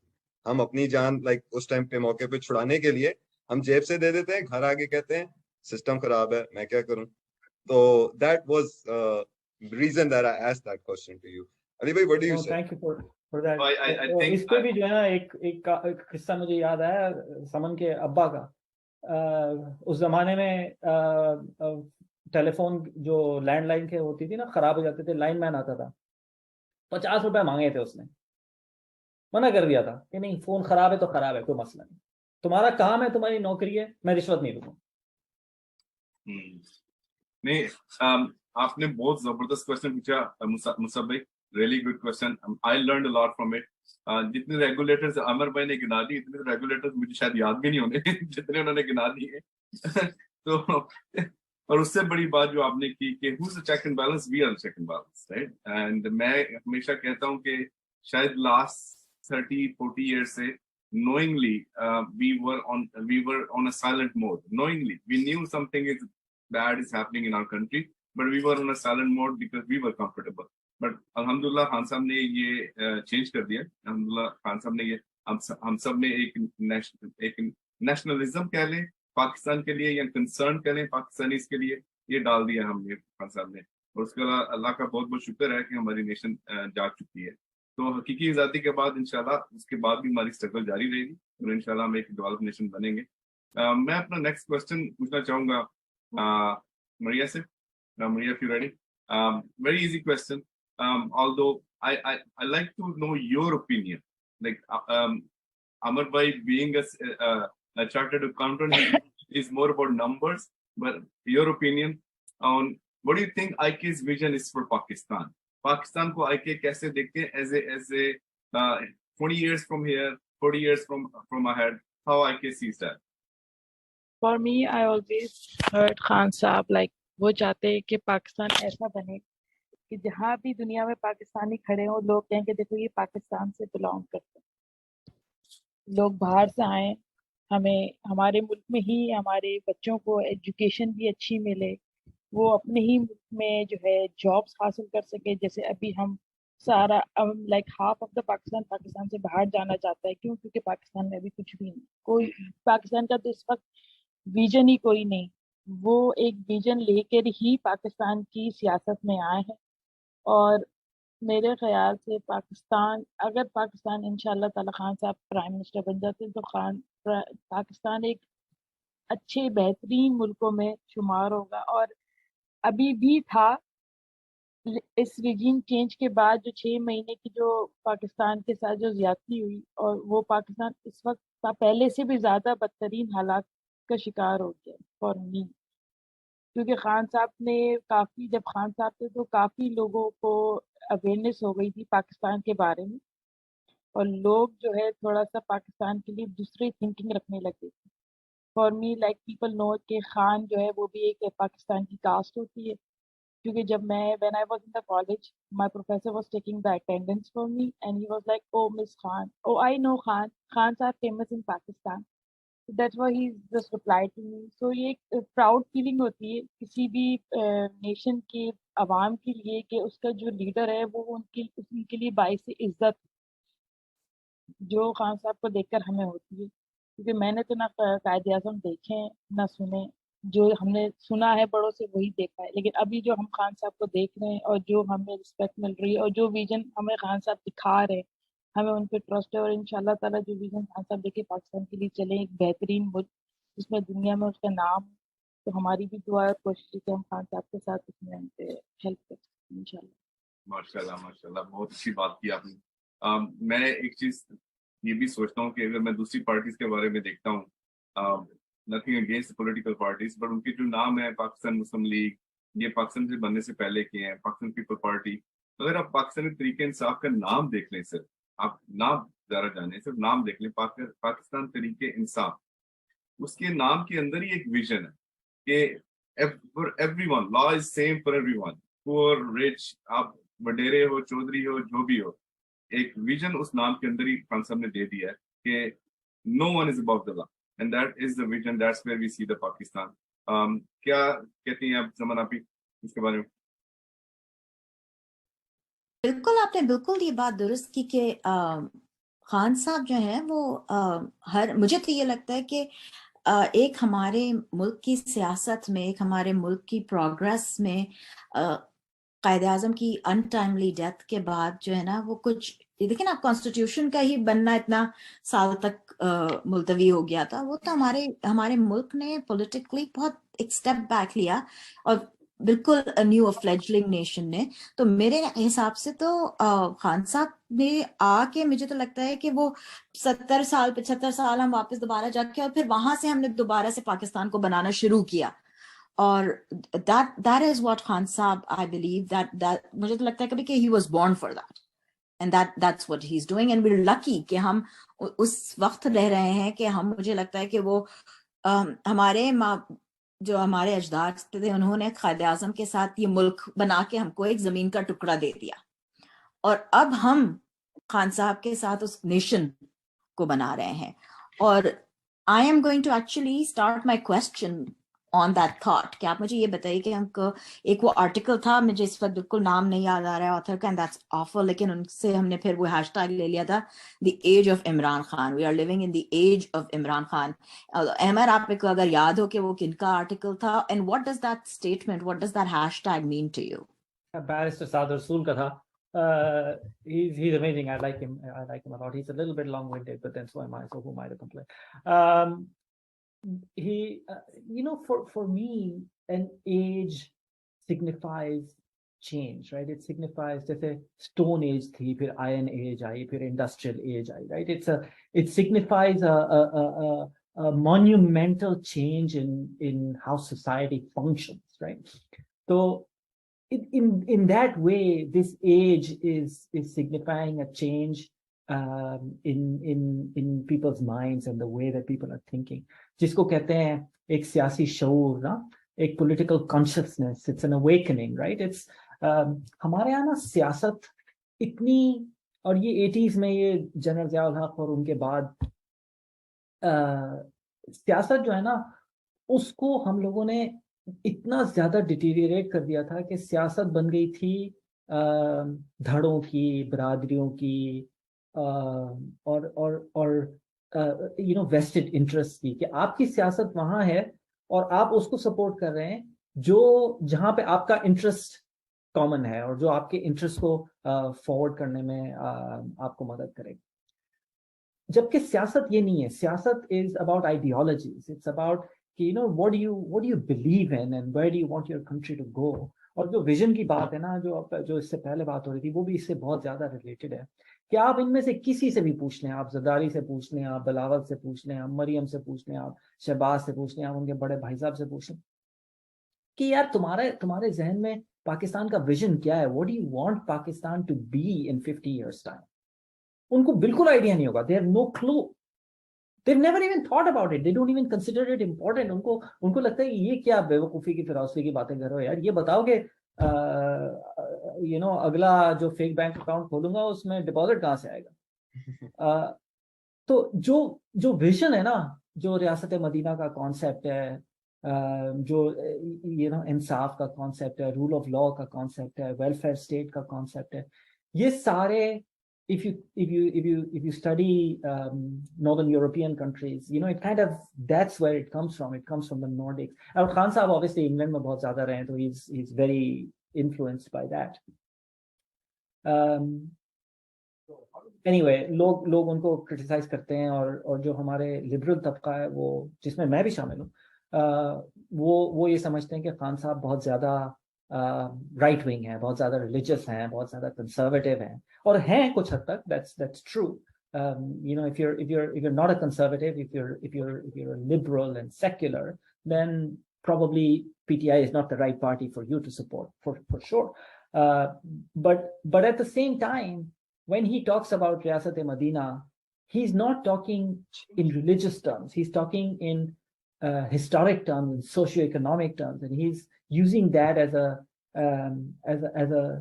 S3: हम अपनी जान लाइक उस टाइम पे मौके पे छुड़ाने के लिए हम जेब से दे देते हैं, घर आके कहते हैं सिस्टम खराब है, मैं क्या करूं। So that was reason that I asked that question to you. Ali bhai, what do you say?
S4: Thank you for that.
S1: I think
S4: इस पे भी जो है ना एक किस्सा मुझे याद आया समन के अब्बा का। उस जमाने में टेलीफोन जो लैंडलाइन के होती थी ना, खराब हो जाते थे, लाइन मैन आता था, 50 रुपए मांगे थे उसने, मना कर दिया था कि नहीं फोन खराब है तो खराब है, कोई मसला नहीं, तुम्हारा काम है, तुम्हारी नौकरी है, मैं रिश्वत नहीं दूंगा।
S1: नहीं, आपने बहुत जबरदस्त क्वेश्चन पूछा मुसब भाई, really good question. I learn a lot from it. जितने रेगुलेटर्स अमर भाई ने गिना दी, इतने रेगुलेटर्स मुझे शायद याद भी नहीं होंगे जितने उन्होंने गिना दिए तो और उससे बड़ी बात जो आपने की कि who's the check and balance, we are the check and balance, right? And मैं हमेशा कहता हूँ कि शायद लास्ट 30-40 years से knowingly we were on a silent mode. Knowingly we knew something is bad is happening in our country, but we were on a silent mode because we were comfortable. But alhamdulillah Khan साहब ने ये change कर दिया। alhamdulillah Khan साहब ने ये हम सब ने एक नेशनलिज्म कह लें पाकिस्तान के लिए या कंसर्न कह लें पाकिस्तानीज के लिए, ये डाल दिया हमने खान साहब ने। और उसके बाद अल्लाह का बहुत बहुत शुक्र है कि हमारी नेशन जाग चुकी है। तो हकीकी आज़ादी के बाद इंशाल्लाह उसके बाद भी हमारी स्ट्रगल जारी रहेगी और इंशाल्लाह हम एक डेवलप नेशन बनेंगे। मैं अपना नेक्स्ट क्वेश्चन पूछना चाहूँगा Maria se. Maria, if you're ready. Very easy question. Although I like to know your opinion. Like Amar bhai being a chartered accountant is more about numbers, but your opinion on what do you think IK's vision is for Pakistan? Pakistan ko IK kaise dekhte hain as a 20 years from here, 40 years from ahead? How IK sees that?
S6: For me, I always heard Khan साहब like वो चाहते हैं कि पाकिस्तान ऐसा बने कि जहाँ भी दुनिया में पाकिस्तानी खड़े हों लोग कहें कि देखो ये पाकिस्तान से बिलोंग करते हैं। लोग बाहर से आए, हमें हमारे मुल्क में ही हमारे बच्चों को एजुकेशन भी अच्छी मिले, वो अपने ही मुल्क में जो है जॉब्स हासिल कर सके। जैसे अभी हम सारा like half of the Pakistan से बाहर जाना चाहता है। क्यों? क्योंकि पाकिस्तान में अभी कुछ भी नहीं, कोई पाकिस्तान का तो इस वक्त विजन ही कोई नहीं। वो एक विजन लेकर ही पाकिस्तान की सियासत में आए हैं और मेरे ख्याल से अगर पाकिस्तान इंशाल्लाह ताला खान साहब प्राइम मिनिस्टर बन जाते हैं तो पाकिस्तान एक अच्छे बेहतरीन मुल्कों में शुमार होगा। और अभी भी था, इस रिजीम चेंज के बाद जो 6 महीने की जो पाकिस्तान के साथ जो ज्यादती हुई, और वो पाकिस्तान इस वक्त पहले से भी ज्यादा बदतरीन हालात का शिकार हो गया फॉर मी। क्योंकि खान साहब ने जब खान साहब थे तो काफ़ी लोगों को अवेयरनेस हो गई थी पाकिस्तान के बारे में, और लोग जो है थोड़ा सा पाकिस्तान के लिए दूसरी थिंकिंग रखने लगे थे। For me like people know कि खान जो है वो भी एक पाकिस्तान की कास्ट होती है। क्योंकि जब मैं when I was in the college my professor was taking the attendance for me and he was like, oh miss Khan, oh I know Khan साहब famous in Pakistan. That's why he just replied to me. So ये एक proud feeling होती है किसी भी nation के अवाम के लिए कि उसका जो लीडर है वो उनके लिए बाइस इज्जत जो खान साहब को देखकर हमें होती है, क्योंकि मैंने तो ना कायदे आज़म देखे हैं ना सुने, जो हमने सुना है बड़ों से वही देखा है, लेकिन अभी जो हम खान साहब को देख रहे हैं और जो हमें रिस्पेक्ट मिल रही है और जो विजन हमें खान साहब दिखा रहे हैं, हमें उन पे ट्रस्ट है और इंशाल्लाह ताला जो विजन खान साहब देखे पाकिस्तान के लिए चले, एक बेहतरीन मुल्क जिसमें दुनिया में उसका नाम हो, तो हमारी भी दुआ और कोशिश है कि हम खान साहब के साथ इसमें हेल्प कर सकते इंशाल्लाह।
S1: माशाल्लाह माशाल्लाह, बहुत अच्छी बात की आपने। मैं एक चीज ये भी सोचता हूँ कि अगर मैं दूसरी पार्टीज के बारे में देखता हूँ, nothing against political parties, but उनके जो नाम है पाकिस्तान मुस्लिम लीग, ये पाकिस्तान से बनने से पहले के हैं, पाकिस्तान पीपल पार्टी, अगर आप पाकिस्तानी तरीके इंसाफ का नाम देख लें, सिर्फ आप नाम जरा जाने, सिर्फ नाम देख लें, पाकिस्तान तरीके इंसाफ, उसके नाम के अंदर ही एक विजन है कि for everyone law is same for everyone, poor rich, आप वडेरे हो चौधरी हो जो भी हो, एक विजन उस नाम के अंदर ही खान साहब ने दे दिया है कि no one is above the law and that is the vision, that's where we see the Pakistan. क्या कहती हैं आप जमन आपी इसके बारे में?
S2: बिल्कुल, आपने बिल्कुल ये बात दुरुस्त की कि खान साहब जो है वो मुझे तो ये लगता है कि एक हमारे मुल्क की सियासत में, एक हमारे मुल्क की प्रोग्रेस में कायदे आज़म की अनटाइमली डेथ के बाद जो है ना वो कुछ, देखिए ना, कॉन्स्टिट्यूशन का ही बनना इतना साल तक मुलतवी हो गया था, वो तो हमारे मुल्क ने पॉलिटिकली बहुत एक स्टेप बैक लिया और बिल्कुल न्यू फ्लेजलिंग नेशन ने। तो मेरे हिसाब से तो खान साहब ने आके, मुझे तो लगता है कि वो 70 साल 75 साल हम वापस दोबारा जाके और फिर वहां से हमने दोबारा से पाकिस्तान को बनाना शुरू किया, और that is what Khan Saab, I believe that मुझे तो लगता है कभी कि he was born for that and that's what he's doing and we're lucky कि हम उस वक्त रह रहे हैं कि हम, मुझे लगता है कि वो हमारे जो हमारे अजदाद थे उन्होंने कायदे आज़म के साथ ये मुल्क बना के हमको एक जमीन का टुकड़ा दे दिया और अब हम खान साहब के साथ उस नेशन को बना रहे हैं। और I am going to actually start my question on that thought कि आप मुझे ये बताइए कि हमको एक वो आर्टिकल था, मुझे इस वक्त बिल्कुल नाम नहीं याद आ रहा है ऑथर का, एंड दैट्स ऑफर, लेकिन उनसे हमने फिर वो हैशटैग ले लिया था, the age of Imran Khan, we are living in the age of Imran Khan. Ahmad, आपको अगर याद हो कि वो किनका आर्टिकल था and what does that statement, what does that hashtag mean to you?
S4: Barrister Saad Rasool का था। He's amazing. I like him a lot. He's a little bit long-winded, but then so am I, so who am I to complain? He for me an age signifies change, right? It signifies जैसे stone age थी, फिर iron age आई, फिर industrial age I, right? It signifies a monumental change in how society functions, right? So in that way, this age is signifying a change in people's minds and the way that people are thinking. जिसको कहते हैं एक सियासी शऊर ना, एक political consciousness, it's an awakening, right? It's हमारे यहाँ ना सियासत इतनी, और ये 80s में ये जनरल ज़िया-उल हक और उनके बाद सियासत जो है ना उसको हम लोगों ने इतना ज्यादा डिटीरियरेट कर दिया था कि सियासत बन गई थी धड़ों की, बरादरियों की और वेस्टेड इंटरेस्ट की, कि आपकी सियासत वहां है और आप उसको सपोर्ट कर रहे हैं जो जहां पे आपका इंटरेस्ट कॉमन है और जो आपके इंटरेस्ट को फॉरवर्ड करने में आपको मदद करेगा। जबकि सियासत ये नहीं है। सियासत is about ideologies, it's about कि what do you believe in and where do you want your country to go। और जो विजन की बात है ना, जो इससे पहले बात हो रही थी, वो भी इससे बहुत ज्यादा रिलेटेड है कि आप इनमें से किसी से भी पूछ लें, आप जरदारी से पूछ लें, आप बिलावल से पूछ लें, आप मरियम से पूछ लें, आप शहबाज से पूछ लें, आप उनके बड़े भाई साहब से पूछ लें कि यार तुम्हारे जहन में पाकिस्तान का विजन क्या है, what do you want Pakistan to be in 50 years time. उनको बिल्कुल आइडिया नहीं होगा, they have no clue, they've never even thought about it, they don't even consider it important। उनको लगता है ये क्या बेवकूफ़ी की फिलॉसफी की बातें कर रहे हो यार, ये बताओ कि अगला जो फेक बैंक अकाउंट खोलूंगा उसमें डिपॉजिट कहाँ से आएगा। तो जो विजन है ना जो रियासत मदीना का कॉन्सेप्ट है, जो इंसाफ का कॉन्सेप्ट है, रूल ऑफ लॉ का कॉन्सेप्ट है, वेलफेयर स्टेट का कॉन्सेप्ट है, ये सारे if you study northern European countries, it kind of, that's where it comes from. It comes from the Nordics. And Khan Sahab obviously England में बहुत ज़्यादा रहे हैं, तो he's very influenced by that. Anyway, लोग उनको criticize करते हैं, और जो हमारे liberal तबका है, वो जिसमें मैं भी शामिल हूँ, वो ये समझते हैं कि खान साहब बहुत ज़्यादा राइट विंग है, बहुत ज़्यादा रिलीजियस हैं, बहुत ज़्यादा कंसर्वेटिव हैं, और हैं कुछ हद तक, that's true. If you're not a conservative, if you're a liberal and secular, then probably PTI is not the right party for you to support, for sure. But at the same time, when he talks about Riyasat-e-Madina, he's not talking in religious terms. He's talking in historic terms, in socio-economic terms, and he's using that as a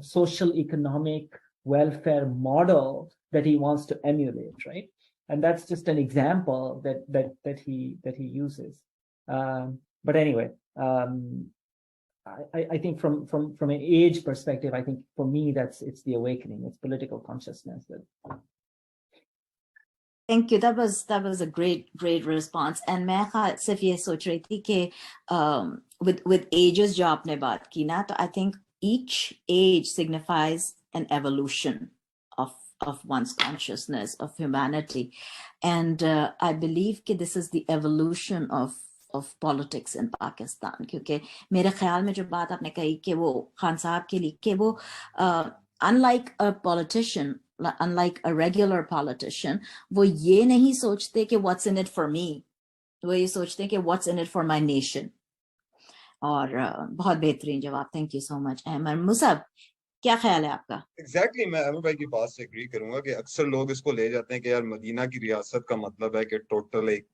S4: social economic welfare model that he wants to emulate, right? And that's just an example that he uses. But anyway, I think from an age perspective, I think for me it's the awakening, it's political consciousness.
S2: Thank you. That was a great response. And मैं सिर्फ ये सोच रही थी कि with ages जो आपने बात की ना, तो I think each age signifies an evolution of one's consciousness, of humanity, and I believe that this is the evolution of politics in Pakistan. क्योंकि मेरे ख्याल में जो बात आपने कही कि वो खान साहब के लिए कि वो unlike a politician, unlike a regular politician, वो ये नहीं सोचते कि what's in it for me, वो ये सोचते हैं कि what's in it for my nation. और बहुत बेहतरीन जवाब, thank you so much. Ahmar Musab, क्या ख्याल है आपका?
S3: Exactly, मैं अहमर भाई की बात से एग्री करूंगा कि अक्सर लोग इसको ले जाते हैं कि यार मदीना की रियासत का मतलब है कि टोटल एक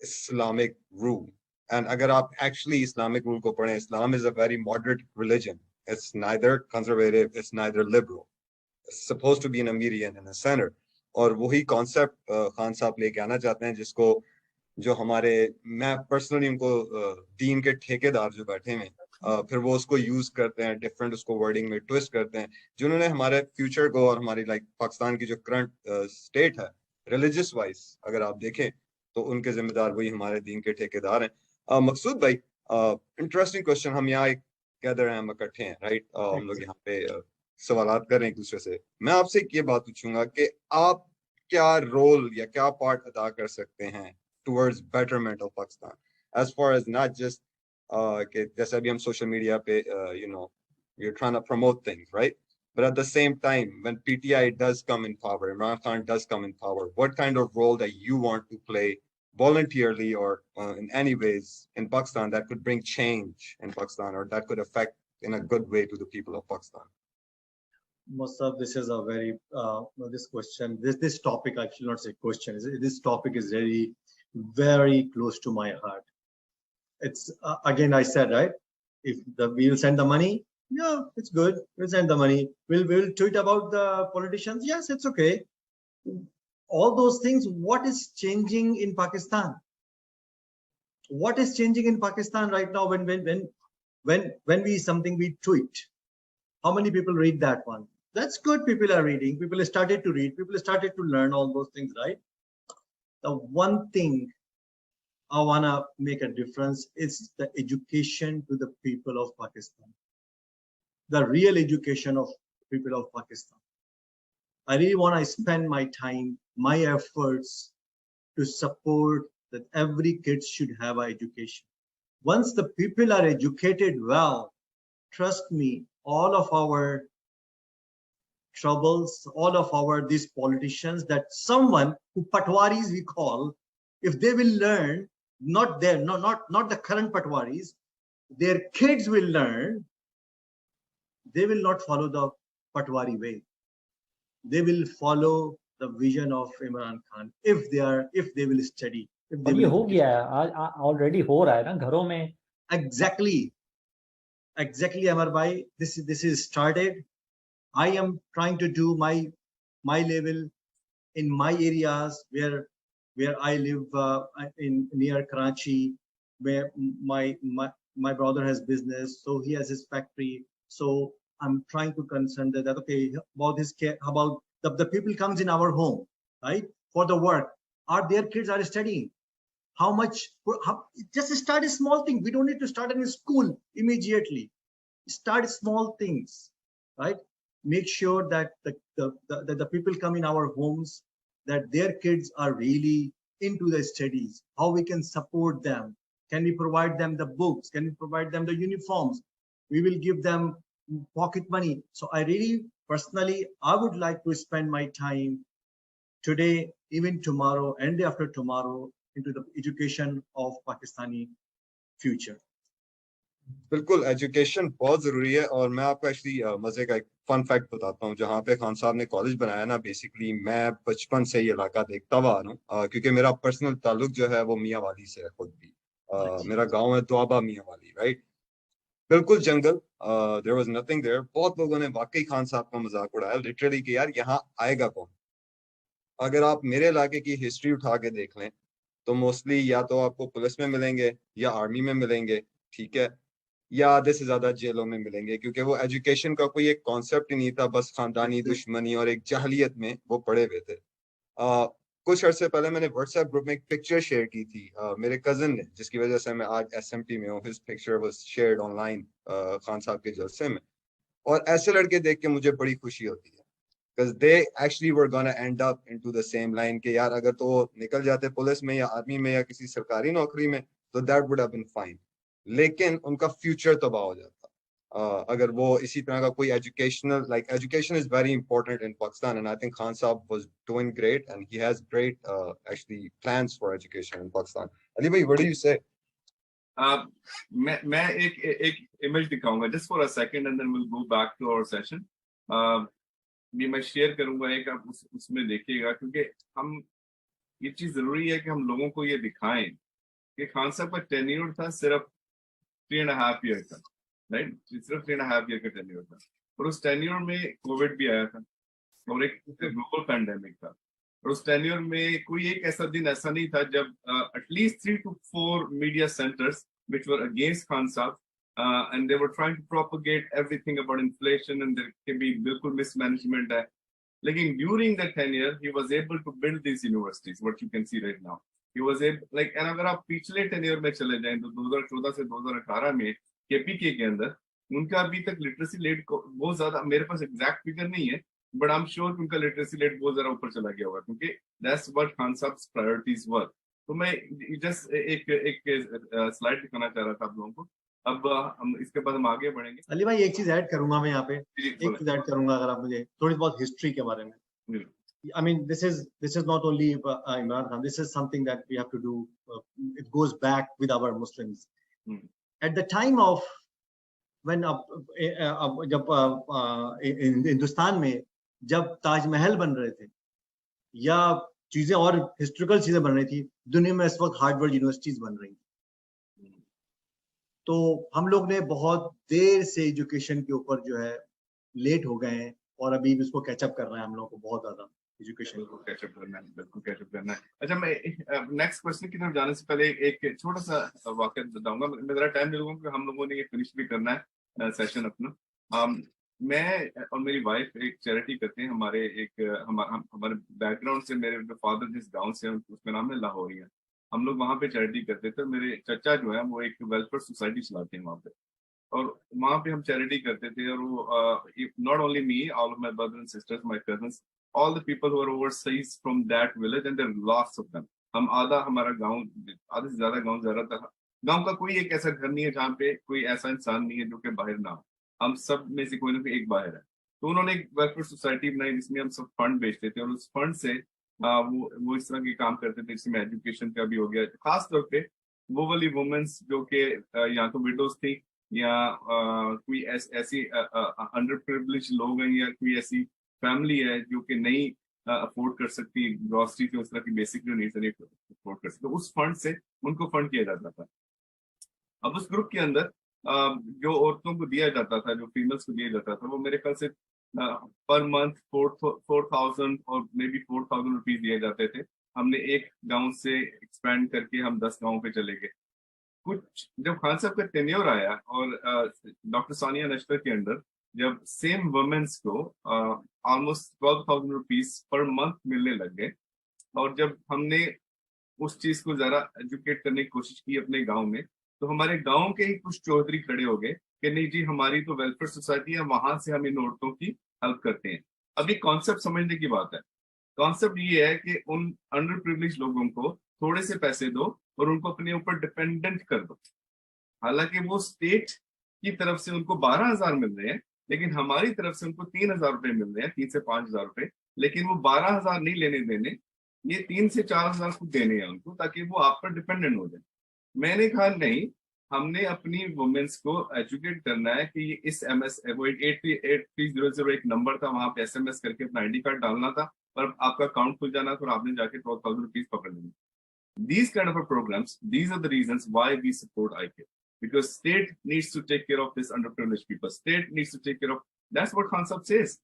S3: Islamic rule. And अगर आप actually Islamic rule को पढ़ें, Islam is a very moderate religion. It's neither conservative, it's neither liberal. It's supposed to be in a median, in a center. और वही concept खान साहब लेके आना चाहते हैं, जिसको जो हमारे, मैं personally उनको दीन के ठेकेदार जो बैठे हैं, फिर वो उसको यूज करते हैं, डिफरेंट उसको वर्डिंग में ट्विस्ट करते हैं, जिन्होंने हमारे फ्यूचर को और हमारी पाकिस्तान की जो करंट स्टेट है रिलीजियस वाइज अगर आप देखें तो उनके जिम्मेदार वही हमारे दीन के ठेकेदार हैं। मकसूद भाई, इंटरेस्टिंग क्वेश्चन, हम यहाँ एक गैदर हैं, हम इकट्ठे हैं, राइट, हम लोग यहाँ पे सवालात कर रहे हैं एक दूसरे से। मैं आपसे ये बात पूछूंगा कि आप क्या रोल या क्या पार्ट अदा कर सकते हैं towards betterment of Pakistan, as far as not just कि जैसे अभी हम सोशल मीडिया पे you're trying to promote things, right? But at the same time, when PTI does come in power, Imran Khan does come in power, what kind of role that you want to play voluntarily or in any ways in Pakistan that could bring change in Pakistan or that could affect in a good way to the people of Pakistan?
S5: Musab, this is a very this question, this topic, I should not say question, this topic is very, very close to my heart. It's again, I said, right, if we will send the money, yeah, it's good, we'll send the money. We'll tweet about the politicians, yes, it's okay. All those things, what is changing in Pakistan? What is changing in Pakistan right now when we tweet? How many people read that one? That's good, people are reading, people started to read, people started to learn all those things, right? The one thing I want to make a difference is the education to the people of Pakistan, the real education of people of Pakistan. I really want to spend my time, my efforts to support that every kid should have an education. Once the people are educated well, trust me, all of our troubles, all of these politicians, that someone who patwaris we call, if they will learn, not the current patwaris, their kids will learn, they will not follow the patwari way. They will follow the vision of Imran Khan if they will study. If they will
S4: हो गया है, already हो रहा है ना घरों में.
S5: Exactly, Amar bhai, this is started. I am trying to do my level in my areas where where I live in near Karachi, where my brother has business, so he has his factory. So I'm trying to concern that okay, about his care, about the people comes in our home, right, for the work. Are their kids are studying? How much? Just start a small thing. We don't need to start in school immediately. Start small things, right? Make sure that the people come in our homes, that their kids are really into the studies. How we can support them? Can we provide them the books? Can we provide them the uniforms? We will give them pocket money. So I really personally, I would like to spend my time today, even tomorrow and day after tomorrow, into the education of Pakistani future.
S3: बिल्कुल education बहुत जरूरी है। और मैं आपको actually मजे का एक फन फैक्ट बताता हूँ। जहाँ पे खान साहब ने कॉलेज बनाया ना, बेसिकली मैं बचपन से ये इलाका देखता हुआ आ रहा हूँ, क्योंकि मेरा पर्सनल ताल्लुक जो है वो मियाँ वाली से है। खुद भी मेरा गांव है दुआबा मियाँ वाली, राइट, बिल्कुल जंगल। There was nothing there. बहुत लोगों ने वाकई खान साहब का मजाक उड़ाया लिटरली कि यार यहाँ आएगा कौन। अगर आप मेरे इलाके की हिस्ट्री उठा के देख लें तो मोस्टली या तो आपको पुलिस में मिलेंगे या आर्मी में मिलेंगे, ठीक है, या आधे से ज्यादा जेलों में मिलेंगे, क्योंकि वो एजुकेशन का कोई एक कॉन्सेप्ट ही नहीं था, बस खानदानी दुश्मनी और एक जाहलियत में वो पड़े हुए थे। कुछ अर्से पहले मैंने व्हाट्सएप ग्रुप में एक पिक्चर शेयर की थी मेरे कजन ने, जिसकी वजह से मैं आज एसएमटी में हूँ। His picture was shared online Khan साहब के जलसे में। और ऐसे लड़के देख के मुझे बड़ी खुशी होती है, because they actually were gonna end up into the same line कि यार अगर तो निकल जाते पुलिस में या आर्मी में या किसी सरकारी नौकरी में तो that would have been fine, लेकिन उनका फ्यूचर तबाह हो जाता अगर वो इसी तरह का कोई educational, like education is very important in Pakistan and I think Khan Saab was doing great and he has great actually plans for education in Pakistan. Ali bhai, what do you say?
S1: मैं एक image दिखाऊंगा just for a second and then we'll go back to our session. ये मैं share करूंगा एक, आप उसमें देखिएगा, क्योंकि हम ये चीज जरूरी है कि हम लोगों को ये दिखाएं कि खान साहब का टेन्योर था सिर्फ 3.5 ईयर का, राइट, सिर्फ 3.5 ईयर का टेन्योर था। और उस टेन्योर में कोविड भी आया था और एक ग्लोबल पैंडेमिक था। और उस टेन्योर में कोई एक ऐसा दिन ऐसा नहीं था जब at least 3 to 4 media centres which were against Khan Saab, and they were trying to propagate everything about inflation and there can be bilkul mismanagement hai. Lekin during that tenure he was able to build these universities, what you can see right now. He was able, like, and agar aap पिछले tenure में चले जाएं तो 2014 से 2018 में KPK के अंदर उनका अभी तक लिटरेसी रेट बहुत ज्यादा, मेरे पास एग्जैक्ट फिगर नहीं है, बट आई एम श्योर कि उनका लिटरेसी रेट बहुत ज्यादा ऊपर चला गया होगा, क्योंकि दैट्स व्हाट खान साहब्स प्रायोरिटीज वर। तो मैं जस्ट एक स्लाइड दिखाना चाह रहा था आप लोगों को। अब हम इसके बाद हम आगे बढ़ेंगे।
S5: अली भाई एक चीज ऐड करूंगा मैं यहाँ पे, एक चीज ऐड करूंगा, अगर आप मुझे थोड़ी बहुत हिस्ट्री के बारे में। I mean, this is not only Imran Khan. This is something that we have to do. It goes back with our Muslims. At the time of when जब हिंदुस्तान में जब ताजमहल बन रहे थे या चीजें और हिस्टोरिकल चीजें बन रही थी, दुनिया में इस वक्त हार्वर्ड यूनिवर्सिटीज बन रही थी। तो हम लोग ने बहुत देर से एजुकेशन के ऊपर जो है लेट हो गए हैं और अभी भी उसको कैचअप कर रहे हैं हम लोग को बहुत ज्यादा एजुकेशन को कैचअप करना है, बिल्कुल कैचअप करना है। अच्छा, मैं नेक्स्ट क्वेश्चन की तरफ जाने से पहले एक छोटा सा वाकया बताऊंगा। मेरा टाइम नहीं लूंगा क्योंकि हम लोगों ने ये फिनिश भी करना है सेशन अपना। मैं और मेरी वाइफ एक चैरिटी करते हैं। हमारे बैकग्राउंड से मेरे जो फादर जिस गाँव से उसका नाम है लाहौरिया, हम लोग वहाँ पे चैरिटी करते थे। मेरे चचा जो है वो एक वेलफेयर सोसाइटी चलाते हैं वहाँ पे, और वहाँ पे हम चैरिटी करते थे। और वो not only me, all of my brothers and sisters, my cousins, all the people who are overseas from that village and there are lots of them. हम हमारा गाँव, आधे से ज्यादा गाँव जा रहा था। गाँव का कोई एक ऐसा घर नहीं है जहाँ पे कोई ऐसा इंसान नहीं है जो कि बाहर ना हो। हम सब में से कोई ना कोई एक बाहर है। तो उन्होंने एक वेलफेयर सोसाइटी बनाई जिसमें हम सब फंड बेचते थे, और उस फंड से वो इस तरह के काम करते थे जिसमें एजुकेशन का भी हो गया। खास तौर पे वो वाली वुमेन्स जो कि या तो विडोज थी या कोई ऐसी अंडर प्रिविलेज लोग हैं या कोई ऐसी फैमिली है जो कि नहीं अफोर्ड कर सकती ग्रोसरी की, उस तरह की बेसिक जो नीड्स नहीं अफोर्ड कर सकती, तो उस फंड से उनको फंड किया जाता था। अब उस ग्रुप के अंदर जो औरतों को दिया जाता था, जो फीमेल्स को दिया जाता था, वो मेरे ख्याल से पर मंथ 4,000 और मे बी 4,000 रुपीज दिए जाते थे।
S1: ہم نے ایک گاؤں سے ایکسپینڈ کر کے ہم 10 گاؤں پہ چلے گئے. کچھ جب خان صاحب کا ٹینیور آیا اور ڈاکٹر ثانیہ نشتر کے انڈر جب سیم وومنس کو آلموسٹ 12,000 روپیز پر منتھ ملنے لگ گئے, اور جب ہم نے اس چیز کو ذرا ایجوکیٹ کرنے کی کوشش کی اپنے گاؤں میں, تو ہمارے گاؤں کے ہی کچھ چودھری کھڑے ہو گئے کہ نہیں جی ہماری تو ویلفیئر سوسائٹی ہے, وہاں سے ہم ان عورتوں کی ہیلپ کرتے ہیں. ابھی کانسیپٹ سمجھنے کی بات ہے. کانسیپٹ یہ ہے کہ ان انڈر پریویلیج لوگوں کو تھوڑے سے پیسے دو اور ان کو اپنے اوپر ڈپینڈنٹ کر دو. حالانکہ وہ اسٹیٹ کی طرف سے ان کو 12,000 مل رہے ہیں, لیکن ہماری طرف سے ان کو 3,000 روپے مل رہے ہیں, 3 سے 5,000 روپے, لیکن وہ 12,000 نہیں لینے دینے, یہ 3 سے 4,000 کو دینے ہیں ان کو, تاکہ وہ آپ پر ڈپینڈنٹ ہو جائے. میں نے کہا نہیں, ہم نے اپنی وومنس کو ایجوکیٹ کرنا ہے کہ یہ اس ایم ایس 8300 ایک نمبر تھا, وہاں پہ SMS کر کے اپنا ID کارڈ ڈالنا تھا اور آپ کا اکاؤنٹ کھل جانا تھا اور آپ نے جا کے 12,000 روپیز پکڑ لیں. These kind of programs, these are the reasons why we support ICARE, because state needs to take care of this underprivileged people. State needs to take care of, that's what Khan Sahab says,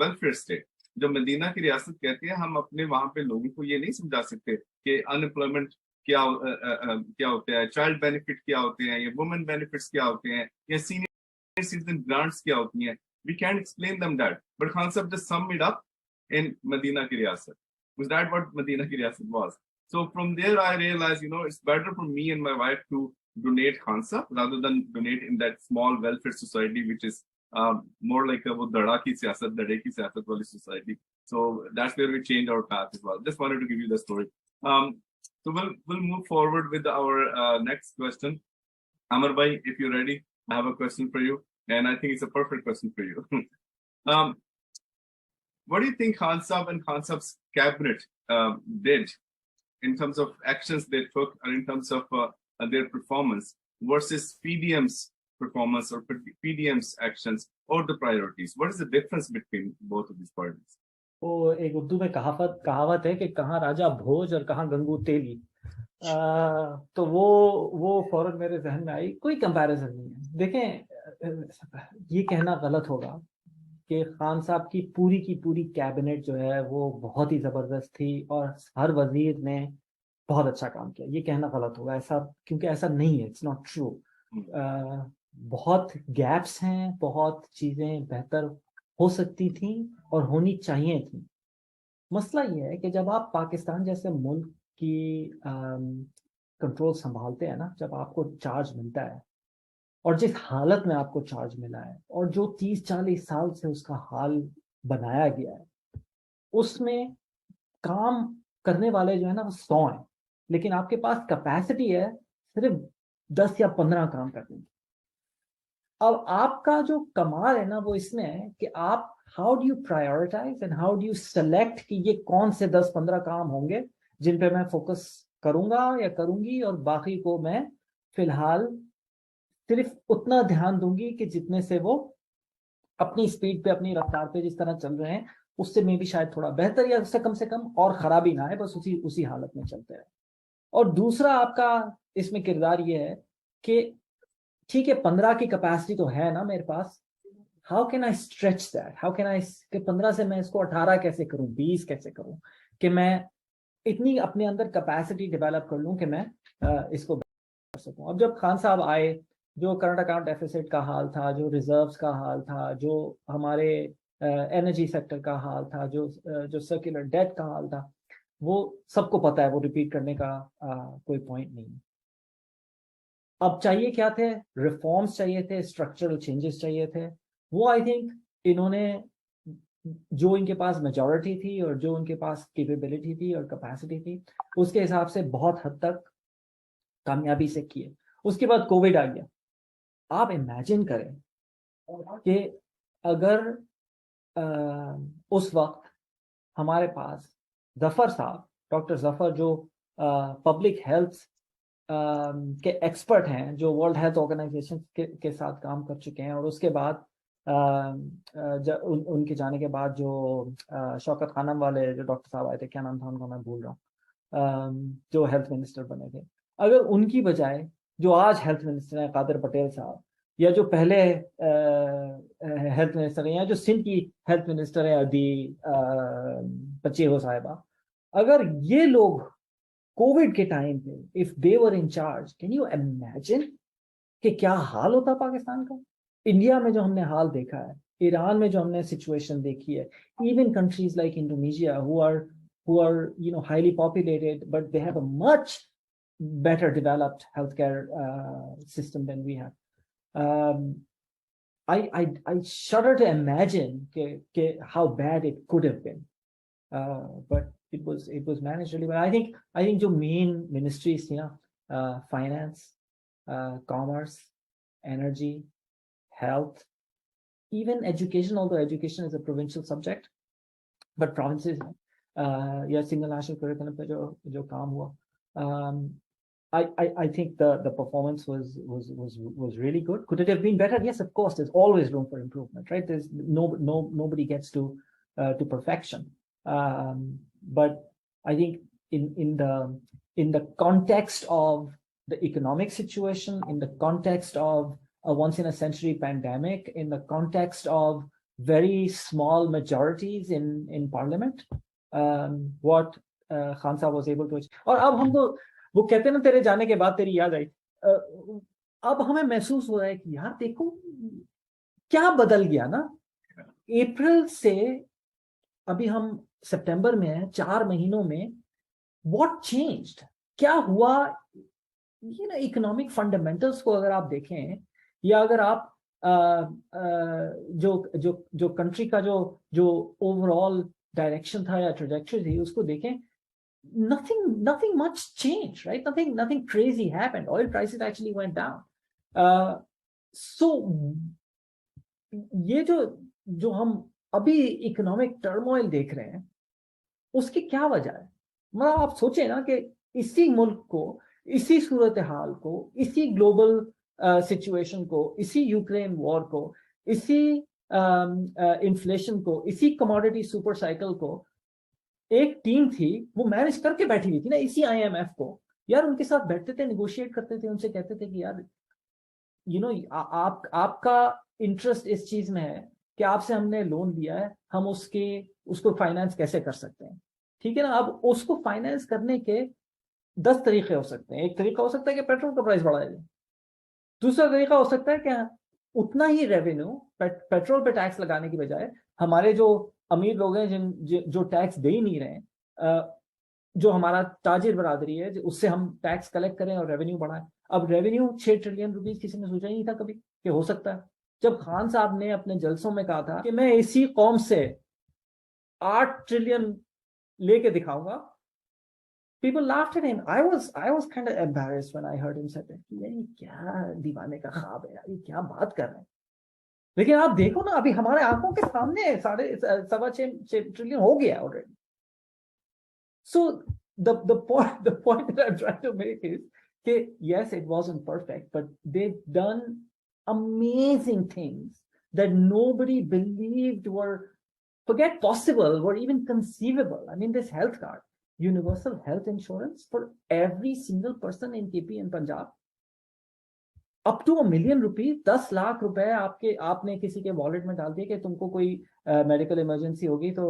S1: welfare state. جو مدینہ کی ریاست کہتے ہیں, ہم اپنے وہاں پہ لوگوں کو یہ نہیں سمجھا سکتے کہ انمپلائمنٹ کیا ہوتا ہے, چائلڈ بینیفٹ کیا ہوتے ہیں, یا وومن بینیفٹس کیا ہوتے ہیں, یا سینئر سٹیزن گرانٹس کیا ہوتی ہیں. We can't explain them that. But Khan Sahab just summed it up in Medina ki Riyasat. Was that what Medina ki Riyasat was? So from there I realized, it's better for me and my wife to donate Khan Sahab rather than donate in that small welfare society, which is more like a dada ki siyasat, dade ki siyasat wali society. So that's where we changed our path as well. Just wanted to give you the story. So we'll move forward with our next question. Amar bhai, if you're ready, I have a question for you, and I think it's a perfect question for you. What do you think Khan Sahab and Khan Sahab's cabinet did in terms of actions they took, or in terms of their performance versus PDM's performance or PDM's actions or the priorities? What is the difference between both of these parties?
S4: وہ ایک اردو میں کہاوت ہے کہ کہاں راجہ بھوج اور کہاں گنگو تیلی. تو وہ فوراً میرے ذہن میں آئی. کوئی کمپیریزن نہیں ہے. دیکھیں, یہ کہنا غلط ہوگا کہ خان صاحب کی پوری کیبنٹ جو ہے وہ بہت ہی زبردست تھی اور ہر وزیر نے بہت اچھا کام کیا. یہ کہنا غلط ہوگا ایسا, کیونکہ ایسا نہیں ہے. It's not true. بہت گیپس ہیں, بہت چیزیں بہتر ہو سکتی تھیں اور ہونی چاہیے تھیں. مسئلہ یہ ہے کہ جب آپ پاکستان جیسے ملک کی کنٹرول سنبھالتے ہیں نا, جب آپ کو چارج ملتا ہے اور جس حالت میں آپ کو چارج ملا ہے اور جو 30-40 سال سے اس کا حال بنایا گیا ہے, اس میں کام کرنے والے جو ہے نا وہ 100 ہیں, لیکن آپ کے پاس کیپیسٹی ہے صرف 10 یا 15 کام کرنے کی. اب آپ کا جو کمال ہے نا وہ اس میں ہے کہ آپ how do you prioritise and how do you select کہ یہ کون سے 10-15 کام ہوں گے جن پہ میں فوکس کروں گا یا کروں گی, اور باقی کو میں فی الحال صرف اتنا دھیان دوں گی کہ جتنے سے وہ اپنی اسپیڈ پہ, اپنی رفتار پہ جس طرح چل رہے ہیں اس سے میں بھی شاید تھوڑا بہتر یا اس سے کم اور خرابی نہ آئے, بس اسی حالت میں چلتے ہیں. اور دوسرا آپ کا اس میں کردار یہ ہے کہ ٹھیک ہے 15 کی کیپیسٹی تو ہے نا میرے پاس, how can I stretch that, how can I, کہ 15 سے میں اس کو 18 کیسے کروں, 20 کیسے کروں, کہ میں اتنی اپنے اندر کیپیسٹی ڈیولپ کر لوں کہ میں اس کو کر سکوں. اب جب خان صاحب آئے, جو کرنٹ اکاؤنٹ ڈیفیسٹ کا حال تھا, جو ریزروز کا حال تھا, جو ہمارے انرجی سیکٹر کا حال تھا, جو سرکولر ڈیٹ کا حال تھا, وہ سب کو پتا ہے, وہ ریپیٹ کرنے کا کوئی پوائنٹ نہیں. اب چاہیے کیا تھے, ریفارمز چاہیے تھے, اسٹرکچرل چینجز چاہیے تھے. وہ آئی تھنک انہوں نے جو ان کے پاس میجورٹی تھی اور جو ان کے پاس کیپیبلٹی تھی اور کیپیسٹی تھی اس کے حساب سے بہت حد تک کامیابی سے کیے. اس کے بعد کووڈ آ گیا. آپ امیجن کریں کہ اگر اس وقت ہمارے پاس ظفر صاحب, ڈاکٹر ظفر, جو پبلک ہیلتھ کے ایکسپرٹ ہیں, جو ورلڈ ہیلتھ آرگنائزیشن کے ساتھ کام کر چکے ہیں, اور اس کے بعد ان کے جانے کے بعد جو شوکت خانم والے جو ڈاکٹر صاحب آئے تھے, کیا نام تھا ان کا, میں بھول رہا ہوں, جو ہیلتھ منسٹر بنے تھے, اگر ان کی بجائے جو آج ہیلتھ منسٹر ہیں قادر پٹیل صاحب, یا جو پہلے ہیلتھ منسٹر ہیں, یا جو سندھ کی ہیلتھ منسٹر ہیں ادی پچی ہو صاحبہ, اگر یہ لوگ کووڈ کے ٹائم پہ if they were in charge, can you imagine کہ کیا حال ہوتا پاکستان کا؟ انڈیا میں جو ہم نے حال دیکھا ہے, ایران میں جو ہم نے سچویشن دیکھی ہے, even countries like Indonesia who are highly populated but they have a much better developed healthcare system than we have. I shudder to imagine how bad it could have been, but it was managed really well. I think جو main ministries تھی نا, finance, commerce, energy, health, even education, although education is a provincial subject, but provinces, yeah, single national curriculum پہ جو کام ہوا, I think the performance was really good. Could it have been better? Yes, of course. There's always room for improvement, right? There's nobody gets to perfection. But I think in the context of the economic situation, in the context of a once in a century pandemic, in the context of very small majorities in parliament, what Khan Sahab was able to achieve. اور اب ہم تو وہ کہتے ہیں نا تیرے جانے کے بعد تیری یاد آئی, اب ہمیں محسوس ہو رہا ہے کہ یار دیکھو کیا بدل گیا نا. اپریل سے ابھی ہم سپٹمبر میں ہیں, 4 مہینوں میں واٹ چینجڈ, کیا ہوا. اکنامک فنڈامنٹلس کو اگر آپ دیکھیں, یا اگر آپ جو کنٹری کا جو اوور آل ڈائریکشن تھا یا ٹریجیکٹری تھی اس کو دیکھیں, nothing much changed, right? Nothing crazy happened. Oil prices actually went down. So یہ جو ہم ابھی اکنامک ٹرموائل دیکھ رہے ہیں اس کی کیا وجہ ہے؟ مطلب آپ سوچیں نا کہ اسی ملک کو, اسی صورتحال کو, اسی گلوبل سچویشن کو, اسی یوکرین وار کو, اسی انفلیشن کو, اسی کموڈٹی سپر سائیکل کو, ایک ٹیم تھی وہ مینج کر کے بیٹھی ہوئی تھی نا, اسی IMF کو. یار ان کے ساتھ بیٹھتے تھے, نیگوشیٹ کرتے تھے, ان سے کہتے تھے کہ یار آپ کا انٹرسٹ اس چیز میں ہے کہ آپ سے ہم نے لون لیا ہے, ہم اس کو فائنانس کیسے کر سکتے ہیں, ٹھیک ہے نا. اب اس کو فائنانس کرنے کے 10 طریقے ہو سکتے ہیں. ایک طریقہ ہو سکتا ہے کہ پیٹرول کا پرائس بڑھا دیں. دوسرا طریقہ ہو سکتا ہے کہ اتنا ہی ریونیو پیٹرول پہ ٹیکس لگانے کی بجائے ہمارے جو امیر لوگ ہیں جو ٹیکس دے ہی نہیں رہے, جو ہمارا تاجر برادری ہے اس سے ہم ٹیکس کلیکٹ کریں اور ریونیو بڑھائیں. اب ریونیو 6 ٹریلین روپیز کسی نے سوچا ہی نہیں تھا کبھی کہ ہو سکتا ہے. جب خان صاحب نے اپنے جلسوں میں کہا تھا کہ میں اسی قوم سے 8 ٹریلین لے کے دکھاؤں گا, people laughed at him. I was kind of embarrassed when I heard him say that. یہ کیا دیوانے کا خواب ہے, یہ کیا بات کر رہے ہیں. لیکن آپ دیکھو نا ابھی ہمارے آنکھوں کے سامنے 6.25 ٹریلین ہو گیا already. So the point that I'm trying to make is that yes, it wasn't perfect, but they've done amazing things that nobody believed were, forget possible, were even conceivable. I mean, this health card, universal health insurance for every single person in KP and Punjab, up to $1 million, 10 lakh روپے آپ نے کسی کے wallet میں ڈال دیے کہ تم کو کوئی میڈیکل ایمرجنسی ہوگی تو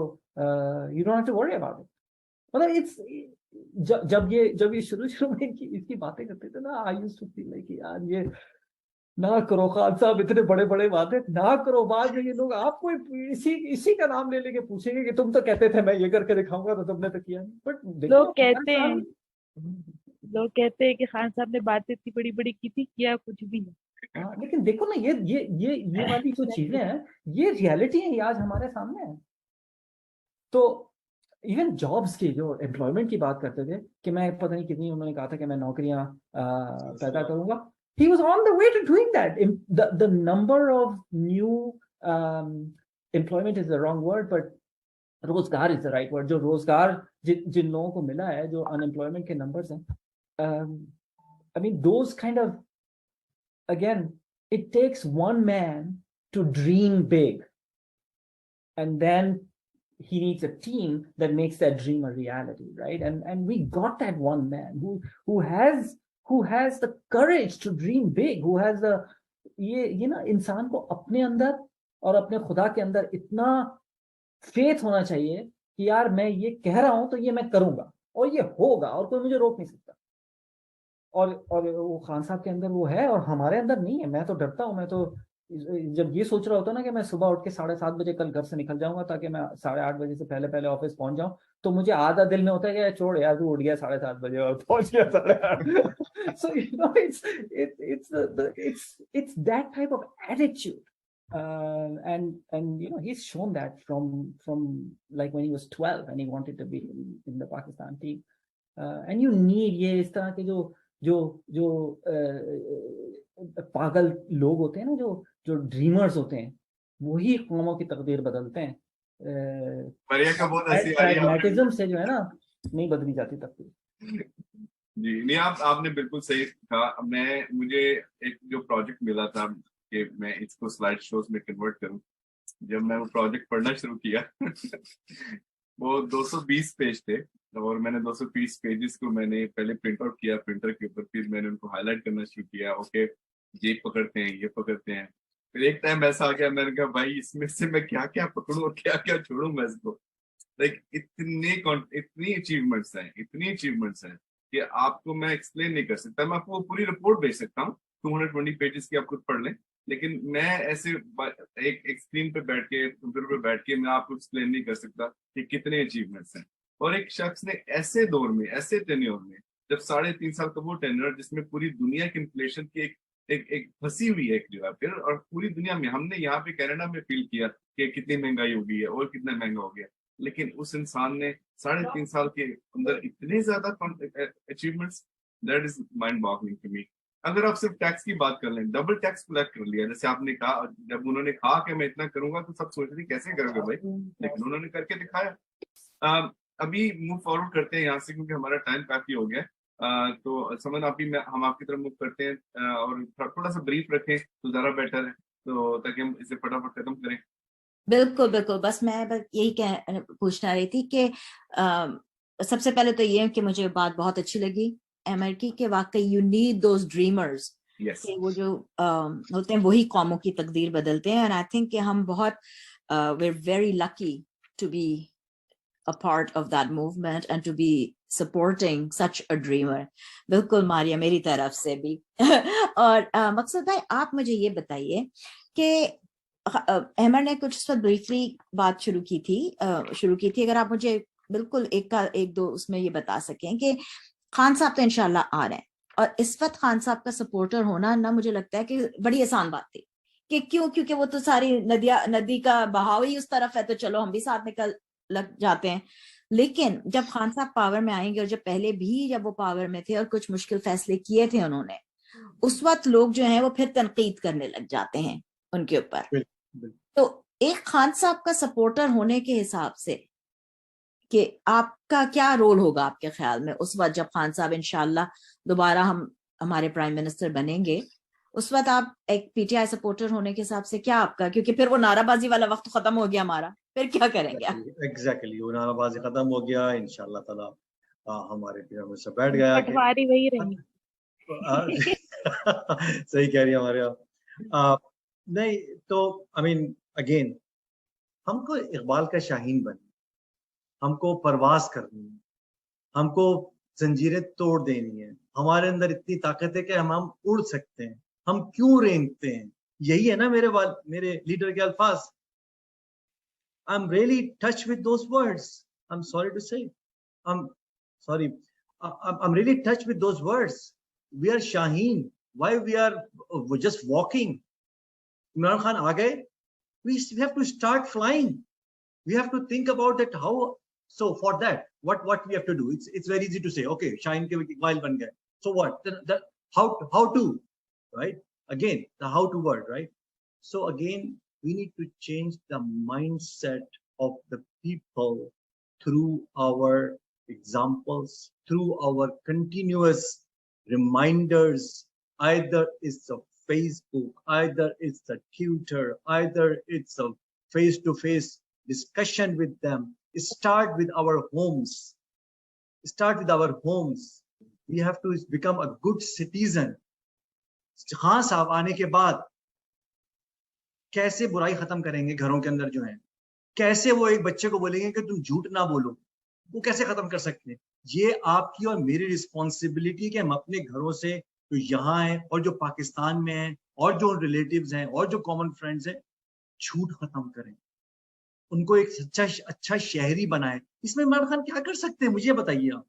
S4: you don't have to worry about it. مطلب جب یہ شروع میں اس کی باتیں کرتے تھے نا, I used to feel like یار یہ نہ کرو خان صاحب, اتنے بڑے بڑے باتیں نہ کرو. بعد میں یہ لوگ آپ کو اسی کا نام لے کے پوچھیں گے کہ تم تو کہتے تھے میں یہ کر کے دکھاؤں گا تو تم نے تو کیا نہیں. بٹ
S6: لوگ کہتے ہیں کہ خان صاحب نے باتیں اتنی بڑی بڑی کی تھی, کیا کچھ بھی نہیں.
S4: لیکن دیکھو نا یہ والی جو چیزیں ہیں یہ ریالٹی ہیں, یہ آج ہمارے سامنے ہیں. تو ایون جابس کی جو امپلائمنٹ کی بات کرتے تھے کہ میں پتہ نہیں کتنی, انہوں نے کہا تھا کہ میں نوکریاں پیدا کروں گا. He was on the way to doing that. The number of new employment is the wrong word, but روزگار is the right word. جو روزگار جن لوگوں کو ملا ہے, جو unemployment کے numbers ہیں, I mean those kind of, again, it takes one man to dream big, and then he needs a team that makes that dream a reality, right? And we got that one man who has the courage to dream big, who has the یہ نا انسان کو اپنے اندر اور اپنے خدا کے اندر اتنا فیتھ ہونا چاہیے کہ یار میں یہ کہہ رہا ہوں تو یہ میں کروں گا اور یہ ہوگا اور کوئی مجھے روک نہیں سکتا. اور وہ خان صاحب کے اندر وہ ہے اور ہمارے اندر نہیں ہے. میں تو ڈرتا ہوں. میں تو جب یہ سوچ رہا ہوتا نا کہ میں صبح اٹھ کے 7:30 بجے کل گھر سے نکل جاؤں گا تاکہ میں 8:30 بجے سے پہلے آفس پہنچ جاؤں, تو مجھے آدھا دل میں ہوتا ہے کہ چھوڑ یار تو اٹھ گیا 7:30 بجے اور پہنچ گیا 8:30. So you know it's that type of attitude. And you know he's shown that from like when he was 12 and he wanted to be in the Pakistan team. And you need یہ اس طرح کے جو پاگل لوگ ہوتے ہیں نا, جو ڈریمرز ہوتے ہیں, وہی قوموں کی تقدیر بدلتے ہیں. پریگمیٹزم سے جو ہے نا نہیں بدلی جاتی تقدیر.
S1: جی نہیں, آپ نے بالکل صحیح کہا. مجھے ایک جو پروجیکٹ ملا تھا کہ میں اس کو سلائڈ شوز میں کنورٹ کروں, جب میں وہ پروجیکٹ پڑھنا شروع کیا وہ 220 پیج تھے اور میں نے 220 پیجز کو میں نے پہلے پرنٹ آؤٹ کیا پرنٹر کے اوپر, پھر میں نے ان کو ہائی لائٹ کرنا شروع کیا. اوکے یہ پکڑتے ہیں, یہ پکڑتے ہیں. پھر ایک ٹائم ایسا آ گیا, میں نے کہا بھائی اس میں سے میں کیا کیا پکڑوں اور کیا کیا چھوڑوں میں اس کو. لائک اتنی اچیومنٹس ہیں کہ آپ کو میں ایکسپلین نہیں کر سکتا. میں آپ کو پوری رپورٹ بھیج سکتا ہوں 220 پیجز کی, آپ خود پڑھ لیں, لیکن میں ایسے ایک اسکرین پہ بیٹھ کے کمپیوٹر پہ بیٹھ کے میں آپ کو ایکسپلین نہیں کر سکتا کہ کتنے اچیومنٹس ہیں. اور ایک شخص نے ایسے دور میں, ایسے ٹینیور میں, جب 3.5 سال کا وہ ٹینیور جس میں پوری دنیا کی انفلیشن کی ایک پھنسی ہوئی ہے ایک جگہ پھر, اور پوری دنیا میں ہم نے یہاں پہ کینیڈا میں فیل کیا کہ کتنی مہنگائی ہو گئی ہے اور کتنا مہنگا ہو گیا, لیکن اس انسان نے 3.5 سال کے اندر اتنے زیادہ achievements, that is mind boggling to me. اگر آپ صرف ٹیکس کی بات کر لیں, ڈبل ٹیکس کلیکٹ کر لیا, جیسے آپ نے کہا, جب انہوں نے کہا کہ میں اتنا کروں گا تو سب سوچ رہے کیسے کرو گے بھائی, لیکن انہوں نے کر کے دکھایا. ابھی موو فارورڈ کرتے ہیں یہاں سے کیونکہ ہمارا ٹائم کافی ہو گیا. تو سمن آپ بھی ہم آپ کی طرف موو کرتے ہیں اور تھوڑا سا بریف رکھیں تو زیادہ بیٹر ہے, تو تاکہ ہم اسے فٹافٹ ختم کریں.
S2: بالکل. بس میں یہی پوچھنا رہی تھی کہ سب سے پہلے تو یہ کہ مجھے بات بہت اچھی لگی ایمر کی کہ واقعی یو نیڈ دوز ڈریمرز, کہ وہ جو ہوتے ہیں وہی قوموں کی تقدیر بدلتے ہیں. اینڈ آئی تھنک کہ ہم بہت we're very lucky to be a part of that movement and to be supporting such a dreamer. بالکل ماریا میری طرف سے بھی. اور مقصد بھائی آپ مجھے یہ بتائیے کہ احمد نے کچھ اس وقت بریفلی بات شروع کی تھی, اگر آپ مجھے بالکل ایک دو اس میں یہ بتا سکیں کہ خان صاحب تو انشاءاللہ آ رہے ہیں, اور اس وقت خان صاحب کا سپورٹر ہونا نا مجھے لگتا ہے کہ بڑی آسان بات تھی, کہ کیونکہ وہ تو ساری ندی کا بہاؤ ہی اس طرف ہے, تو چلو ہم بھی ساتھ نکل لگ جاتے ہیں. لیکن جب خان صاحب پاور میں آئیں گے, اور جب پہلے بھی جب وہ پاور میں تھے اور کچھ مشکل فیصلے کیے تھے انہوں نے, اس وقت لوگ جو ہیں وہ پھر تنقید کرنے لگ جاتے ہیں ان کے اوپر. تو ایک خان صاحب کا سپورٹر ہونے کے حساب سے کہ آپ کا کیا رول ہوگا آپ کے خیال میں اس وقت جب خان صاحب انشاءاللہ دوبارہ ہمارے پرائم منسٹر بنیں گے, اس وقت آپ ایک پی ٹی آئی سپورٹر ہونے کے حساب سے کیا آپ کا, کیونکہ پھر وہ نعرہ بازی والا وقت ختم ہو گیا ہمارا, پھر کیا کریں گے؟
S5: ایگزیکٹلی وہ نعرہ بازی ختم ہو گیا انشاءاللہ تعالیٰ, ہمارے پیر میں سے بیٹھ گیا کہ
S6: وہی رہی.
S5: صحیح کہہ رہی ہے ہمارے آپ. نہیں تو I mean again ہم کو اقبال کا شاہین بننا, ہم کو پرواز کرنی ہے, ہم کو زنجیریں توڑ دینی ہے. ہمارے اندر اتنی طاقت ہے کہ ہم اڑ سکتے ہیں, ہم کیوں رینگتے ہیں. یہی ہے نا میرے لیڈر کے الفاظ. I'm really touched with those words. I'm sorry to say. I'm really touched with those words. We are Shaheen. Why we are just walking? Imran Khan aa gaye. We have to start flying. We have to think about that how. So for that, what we have to do? It's very easy to say. Okay, Shaheen ke Iqbal ban gaye. So what? Then how to, right? Again, the how to word, right? So again, we need to change the mindset of the people through our examples, through our continuous reminders. Either it's a Facebook, either it's a tutor, either it's a face-to-face discussion with them. Start with our homes. We have to become a good citizen. Khan صاحب آنے کے بعد کیسے برائی ختم کریں گے گھروں کے اندر جو ہیں, कैसे वो एक बच्चे को बोलेंगे कि तुम झूठ ना बोलो, वो कैसे खत्म कर सकते हैं? ये आपकी और मेरी रिस्पॉन्सिबिलिटी कि हम अपने घरों से जो यहाँ है और जो पाकिस्तान में है और जो रिलेटिव्स हैं और जो कॉमन फ्रेंड्स हैं, झूठ खत्म करें, उनको एक अच्छा शहरी बनाए। इसमें इमरान खान क्या कर सकते हैं, मुझे बताइए आप।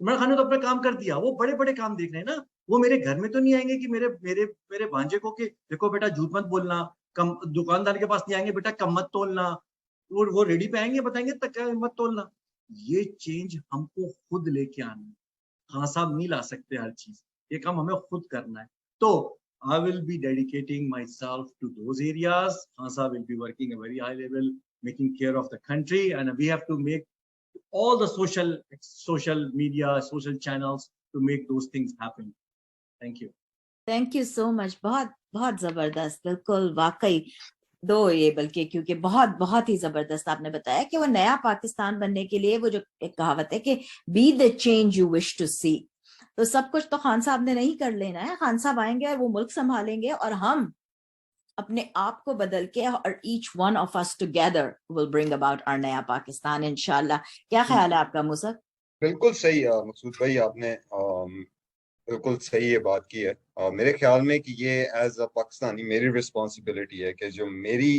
S5: इमरान खान ने तो अपना काम कर दिया, वो बड़े बड़े काम देख रहे हैं ना। वो मेरे घर में तो नहीं आएंगे कि मेरे मेरे मेरे भांजे को कि देखो बेटा झूठ मत बोलना, कम दुकानदार के पास नहीं आएंगे बेटा कम मत तोलना, वो रेडी पे आएंगे बताएंगे तक मत तोलना। ये चेंज हमको खुद लेके आना है, खान साहब नहीं ला सकते हर चीज, ये काम हमें खुद करना है। तो I will be dedicating myself to those areas. Khan Sahab will be working at a very high level, making care of the country, and we have to make all the social media, social channels to make those things happen. Thank you.
S2: Thank you so much, बहुत बहुत जबरदस्त, बिल्कुल वाकई दो ये, बल्कि क्योंकि बहुत बहुत ही जबरदस्त आपने बताया कि वो नया पाकिस्तान बनने के लिए वो जो एक कहावत है कि be the change you wish to see, तो सब कुछ तो खान साहब ने नहीं कर लेना है। खान साहब आएंगे और वो मुल्क संभालेंगे और हम अपने आप को बदल के और each one of us together will bring about our नया पाकिस्तान इंशाल्लाह। क्या ख्याल है आपका मुसब?
S3: बिल्कुल सही है मकसूद भाई, आपने बिल्कुल सही ये बात की है। मेरे ख्याल में कि ये एज अ पाकिस्तानी मेरी रिस्पॉन्सिबिलिटी है कि जो मेरी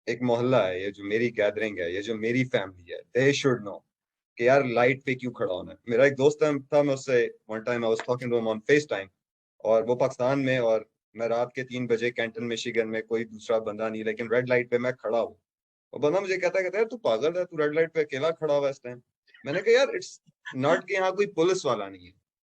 S3: एक मोहल्ला है, ये जो मेरी गैदरिंग है, ये जो मेरी फैमिली है, दे शुड नो कि यार लाइट पे क्यों खड़ा होना है। मेरा एक दोस्त था, मैं उससे one time I was talking to him on FaceTime, और वो पाकिस्तान में, और मैं रात के 3 बजे कैंटन मिशिगन में, कोई दूसरा बंदा नहीं, लेकिन रेड लाइट पे मैं खड़ा हूँ। वो बंदा मुझे कहता है तू पागल है, तू रेड लाइट पे अकेला खड़ा हुआ इस टाइम। मैंने कहा यार इट्स नॉट कि यहाँ कोई पुलिस वाला नहीं है,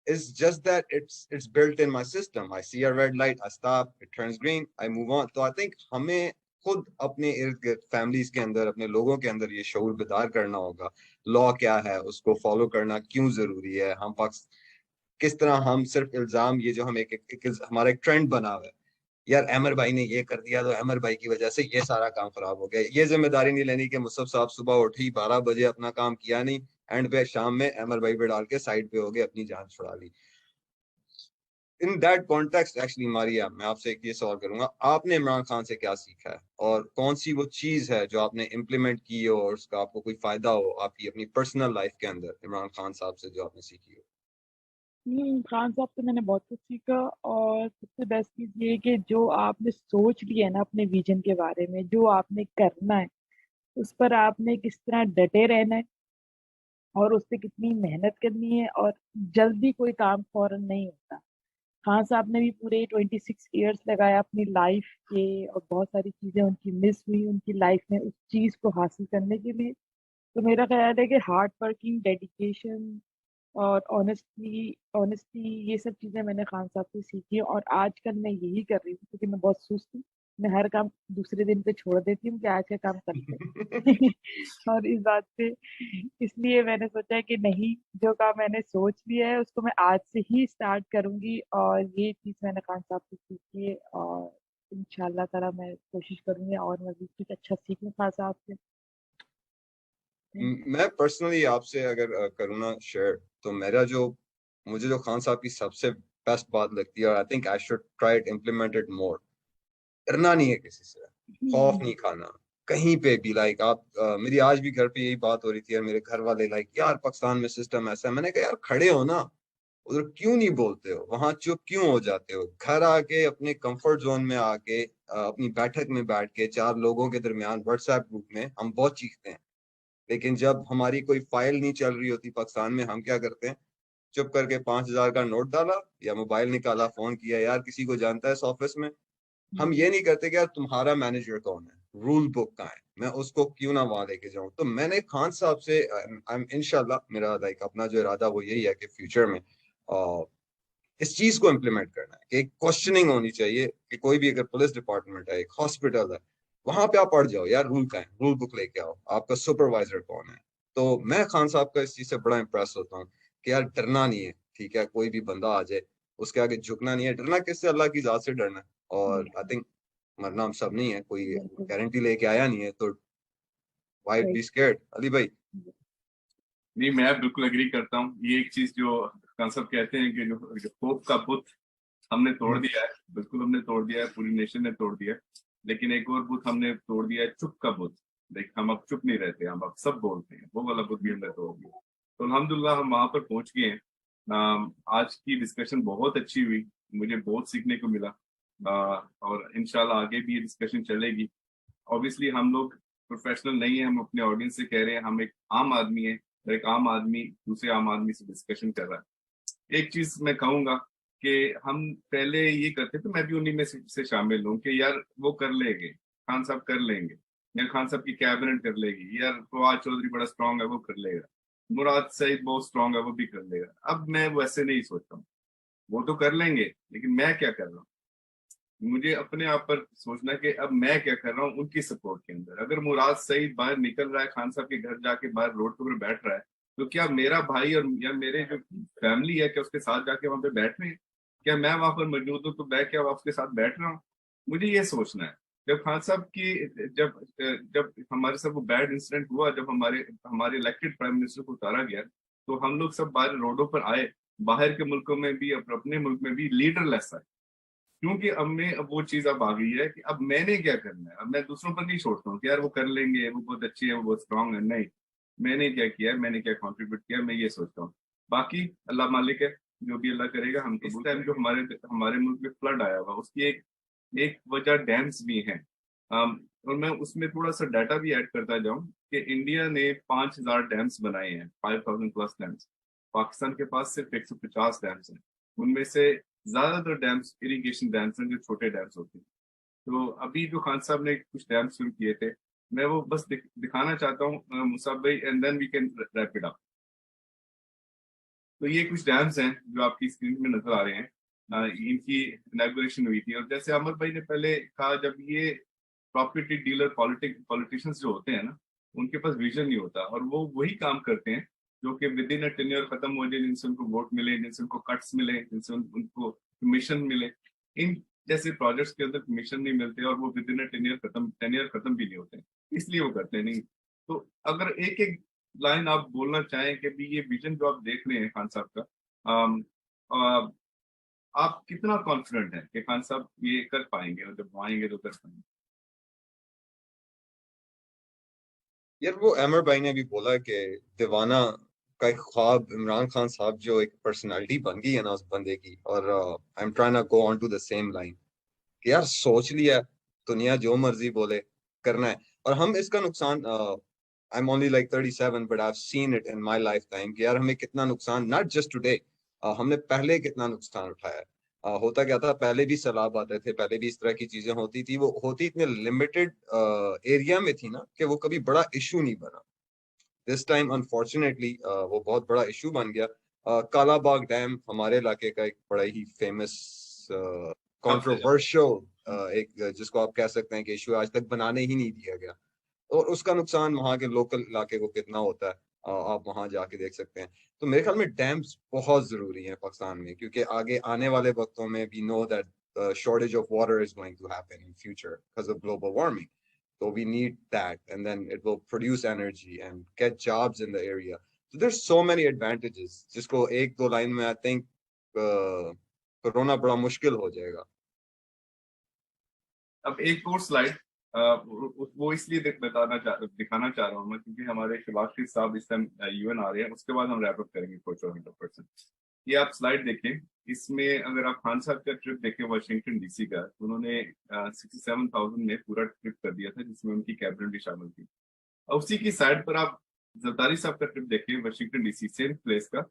S3: it's just that it's built in my system. I see a red light, I stop, it turns green, I move on. तो I think हमें खुद अपने इर्द गिर्द फैमिलीज के अंदर, अपने लोगों के अंदर ये शऊर बेदार करना होगा। लॉ क्या है, उसको फॉलो करना क्यों जरूरी है, हम किस तरह हम सिर्फ इल्जाम, ये जो हम हमारा एक ट्रेंड बना हुआ है, यार अमर भाई ने ये कर दिया तो अमर भाई की वजह से ये सारा काम खराब हो गया। ये जिम्मेदारी नहीं लेनी कि मुसब साहब सुबह उठी 12 बजे अपना काम किया नहीं, एंड पे शाम में अमर भाई पे डाल के साइड पे हो गए, अपनी जान छुड़ा ली। In that context actually Maria, मैं आपसे एक ये सवाल करूंगा, आपने इमरान खान से क्या सीखा है, और कौन सी वो चीज है जो आपने इम्प्लीमेंट की हो और उसका आपको कोई फायदा हो आपकी अपनी पर्सनल लाइफ के अंदर, इमरान खान साहब से जो आपने सीखी हो?
S6: खान साहब से मैंने बहुत कुछ सीखा, और सबसे बेस्ट चीज ये है कि जो आपने सोच लिया है ना अपने विजन के बारे में, जो आपने करना है उस पर आपने किस तरह डटे रहना है और उस पर कितनी मेहनत करनी है, और जल्दी कोई काम फौरन नहीं होता। खान साहब ने भी पूरे 26 ईयर्स लगाया अपनी लाइफ के, और बहुत सारी चीजें उनकी मिस हुई उनकी लाइफ में उस चीज को हासिल करने के लिए। तो मेरा ख्याल है कि हार्ड वर्किंग, डेडिकेशन और ऑनेस्टी ये सब चीजें मैंने खान साहब से सीखी, और आजकल मैं यही कर रही हूँ क्योंकि मैं बहुत सुस्त हूँ। मैं हर काम दूसरे दिन पे छोड़ देती हूँ कि आज का काम करते हैं। और इस बात से इसलिए मैंने सोचा है कि नहीं, जो काम मैंने सोच लिया है उसको मैं आज से ही स्टार्ट करूंगी, और ये चीज मैंने खान साहब से सीखी है, और इंशाल्लाह ताला मैं कोशिश करूंगी और मजीद कुछ अच्छा सीखूं खान साहब से।
S3: मैं पर्सनली आपसे अगर करूँ ना शेयर, तो मुझे जो खान साहब की सबसे बेस्ट बात लगती है, और I think I should try it, implement it more, डरना नहीं है किसी से, खौफ नहीं खाना कहीं पे भी। लाइक आप मेरी आज भी घर पे यही बात हो रही थी, और मेरे घर वाले लाइक यार पाकिस्तान में सिस्टम ऐसा है। मैंने कहा यार खड़े हो ना, उधर क्यों नहीं बोलते हो, वहां चुप क्यों हो जाते हो? घर आके अपने कंफर्ट जोन में आके अपनी बैठक में बैठ के 4 लोगों के दरमियान व्हाट्सएप ग्रुप में हम बहुत चीखते हैं, लेकिन जब हमारी कोई फाइल नहीं चल रही होती पाकिस्तान में, हम क्या करते हैं, चुप करके 5,000 का नोट डाला या मोबाइल निकाला, फोन किया, यार किसी को जानता है इस ऑफिस में? हम ये नहीं करते कि यार तुम्हारा मैनेजर कौन है, रूल बुक कहाँ है, मैं उसको क्यों ना वहां लेके जाऊं। तो मैंने खान साहब से इंशाल्लाह, मेरा लाइक अपना जो इरादा वो यही है कि फ्यूचर में इस चीज को इम्प्लीमेंट करना है कि एक क्वेश्चनिंग होनी चाहिए कि कोई भी अगर पुलिस डिपार्टमेंट है, एक हॉस्पिटल है, वहां पे आप पढ़ जाओ यार रूल का है, रूल बुक लेके आओ, आपका सुपरवाइजर कौन है। तो मैं खान साहब का इस चीज से बड़ा इंप्रेस होता हूँ कि यार डरना नहीं है, ठीक है, कोई भी बंदा आ जाए उसके आगे झुकना नहीं है। डरना किससे? अल्लाह की जात से डरना है। और आई थिंक मरना हम सब नहीं है, कोई गारंटी लेके आया नहीं है, तो व्हाई बी स्कैर्ड? अली भाई?
S1: नहीं, मैं बिल्कुल एग्री करता हूँ। ये एक चीज जो कंसेप्ट कहते हैं कि जो होप का बुत हमने तोड़ दिया है, बिल्कुल हमने तोड़ दिया है, पूरी नेशन ने तोड़ दिया है। लेकिन एक और बुत हमने तोड़ दिया है, चुप का बुत। लाइक हम अब चुप नहीं रहते, हम अब सब बोलते हैं, वो वाला बुद्धि अंदर तो होगी। तो अल्हम्दुलिल्लाह हम वहाँ पर पहुँच गए हैं। आज की डिस्कशन बहुत अच्छी हुई, मुझे बहुत सीखने को मिला, और इंशाल्लाह आगे भी ये डिस्कशन चलेगी। ऑब्वियसली हम लोग प्रोफेशनल नहीं है, हम अपने ऑडियंस से कह रहे हैं, हम एक आम आदमी है, और एक आम आदमी दूसरे आम आदमी से डिस्कशन कर रहा है। एक चीज मैं कहूंगा कि हम पहले ये करते थे, मैं भी उन्हीं में से शामिल हूँ, कि यार वो कर लेंगे, खान साहब कर लेंगे, या खान साहब की कैबिनेट कर लेगी, यार फवाद चौधरी बड़ा स्ट्रांग है वो कर लेगा, मुराद सईद बहुत स्ट्रांग है वो भी कर लेगा। अब मैं वैसे नहीं सोचता हूँ, वो तो कर लेंगे लेकिन मैं क्या कर रहा हूँ, मुझे अपने आप पर सोचना कि अब मैं क्या कर रहा हूँ उनकी सपोर्ट के अंदर। अगर मुराद सईद बाहर निकल रहा है, खान साहब के घर जाके बाहर रोड के ऊपर बैठ रहा है, तो क्या मेरा भाई और या मेरे जो फैमिली है क्या उसके साथ जाके वहां पे बैठ रहे हैं? क्या मैं वहां पर मौजूद हूँ तो मैं क्या उसके साथ बैठ रहा हूँ? मुझे ये सोचना है। जब खान साहब की जब जब हमारे साथ वो बैड इंसिडेंट हुआ, जब हमारे हमारे इलेक्टेड प्राइम मिनिस्टर को उतारा गया, तो हम लोग सब बाहर रोडों पर आए, बाहर के मुल्कों में भी अपने मुल्क में भी लीडरलेस आए, क्योंकि अब वो चीज अब आ गई है कि अब मैंने क्या करना है। अब मैं दूसरों पर नहीं छोड़ता हूँ कि यार वो कर लेंगे, वो बहुत अच्छे है, वो बहुत स्ट्रांग है, नहीं, मैंने क्या किया है, मैंने क्या कंट्रीब्यूट किया, मैं ये सोचता हूँ। बाकी अल्लाह मालिक है, जो भी अल्लाह करेगा। हम इस टाइम जो हमारे हमारे मुल्क में फ्लड आया हुआ, उसकी एक वजह डैम्स भी हैं। और मैं उसमें थोड़ा सा डाटा भी ऐड करता जाऊं कि इंडिया ने 5,000 डैम्स बनाए हैं, 5,000 प्लस डैम्स। पाकिस्तान के पास सिर्फ 150 डैम्स हैं, उनमें से ज्यादातर डैम्स इरिगेशन डैम्स हैं, जो छोटे डैम्स होते हैं। तो अभी जो खान साहब ने कुछ डैम्स शुरू किए थे, मैं वो बस दिखाना चाहता हूँ मुसाब भाई, and then we can wrap it up. तो ये कुछ डैम्स हैं जो आपकी स्क्रीन में नजर आ रहे हैं। इनकी इनॉग्रेशन हुई थी, और जैसे अमर भाई ने पहले कहा, जब ये प्रॉपर्टी डीलर पॉलिटिशियंस जो होते हैं ना, उनके पास विजन नहीं होता, और वो वही काम करते हैं जो कि विद इन अ टेन्योर खत्म हो जाए, जिनसे उनको वोट मिले, जिनसे उनको कट्स मिले, जिनसे उनको कमीशन मिले। इन जैसे प्रोजेक्ट्स के अंदर कमीशन नहीं मिलते, और वो विद इन अ टेन्योर खत्म भी नहीं होते, इसलिए वो करते नहीं। तो अगर एक एक लाइन आप बोलना चाहें कि भी ये विजन जो आप देख रहे हैं खान साहब का, आम, आ, आप कितना कॉन्फिडेंट हैं कि खान साहब ये कर पाएंगे, और जब आएंगे तो कर पाएंगे?
S3: यार वो अमर भाई ने भी बोला कि दीवाना का एक ख्वाब, इमरान खान साहब जो एक पर्सनालिटी बन गई है ना उस बंदे की, और I am trying to go on to the same line कि यार सोच लिया, दुनिया जो मर्जी बोले, करना है। और हम इसका नुकसान, I am only like 37 but I have seen it in my life time कि यार हमें कितना नुकसान, नॉट जस्ट टुडे, हमने पहले कितना नुकसान उठाया है। होता क्या था, पहले भी सैलाब आते थे, पहले भी इस तरह की चीजें होती थी, वो होती इतने लिमिटेड एरिया में थी ना कि वो कभी बड़ा इशू नहीं बना। दिस टाइम अनफॉर्चुनेटली वो बहुत बड़ा इशू बन गया। कालाबाग डैम हमारे इलाके का एक बड़ा ही फेमस कंट्रोवर्शियल एक जिसको आप कह सकते हैं कि इशू आज तक बनाने ही नहीं दिया गया, और उसका नुकसान वहाँ के लोकल इलाके को कितना होता है आप वहाँ जाके देख सकते हैं। तो मेरे ख्याल में डैम्स बहुत जरूरी हैं पाकिस्तान में, क्योंकि आगे आने वाले वक्तों में we know that shortage of water is going to happen in future because of global warming. So we need that, and then it will produce energy and get jobs in the area. So there's so many advantages. जिसको एक दो line में I think corona बड़ा मुश्किल हो जाएगा।
S1: अब एक और स्लाइड वो इसलिए दिखाना चाह रहा हूँ मैं, क्योंकि हमारे शबाज साहब इस टाइम यूएन आ रहे हैं, उसके बाद हम रैप अप करेंगे फॉर 100%। ये आप स्लाइड देखें, इसमें अगर आप खान साहब का ट्रिप देखें वाशिंगटन डीसी का, उन्होंने 67,000 में पूरा ट्रिप कर दिया था, जिसमें उनकी कैबिनेट भी शामिल थी। और उसी की साइड पर आप जरदारी साहब का ट्रिप देखें वाशिंगटन डीसी, सेम प्लेस का,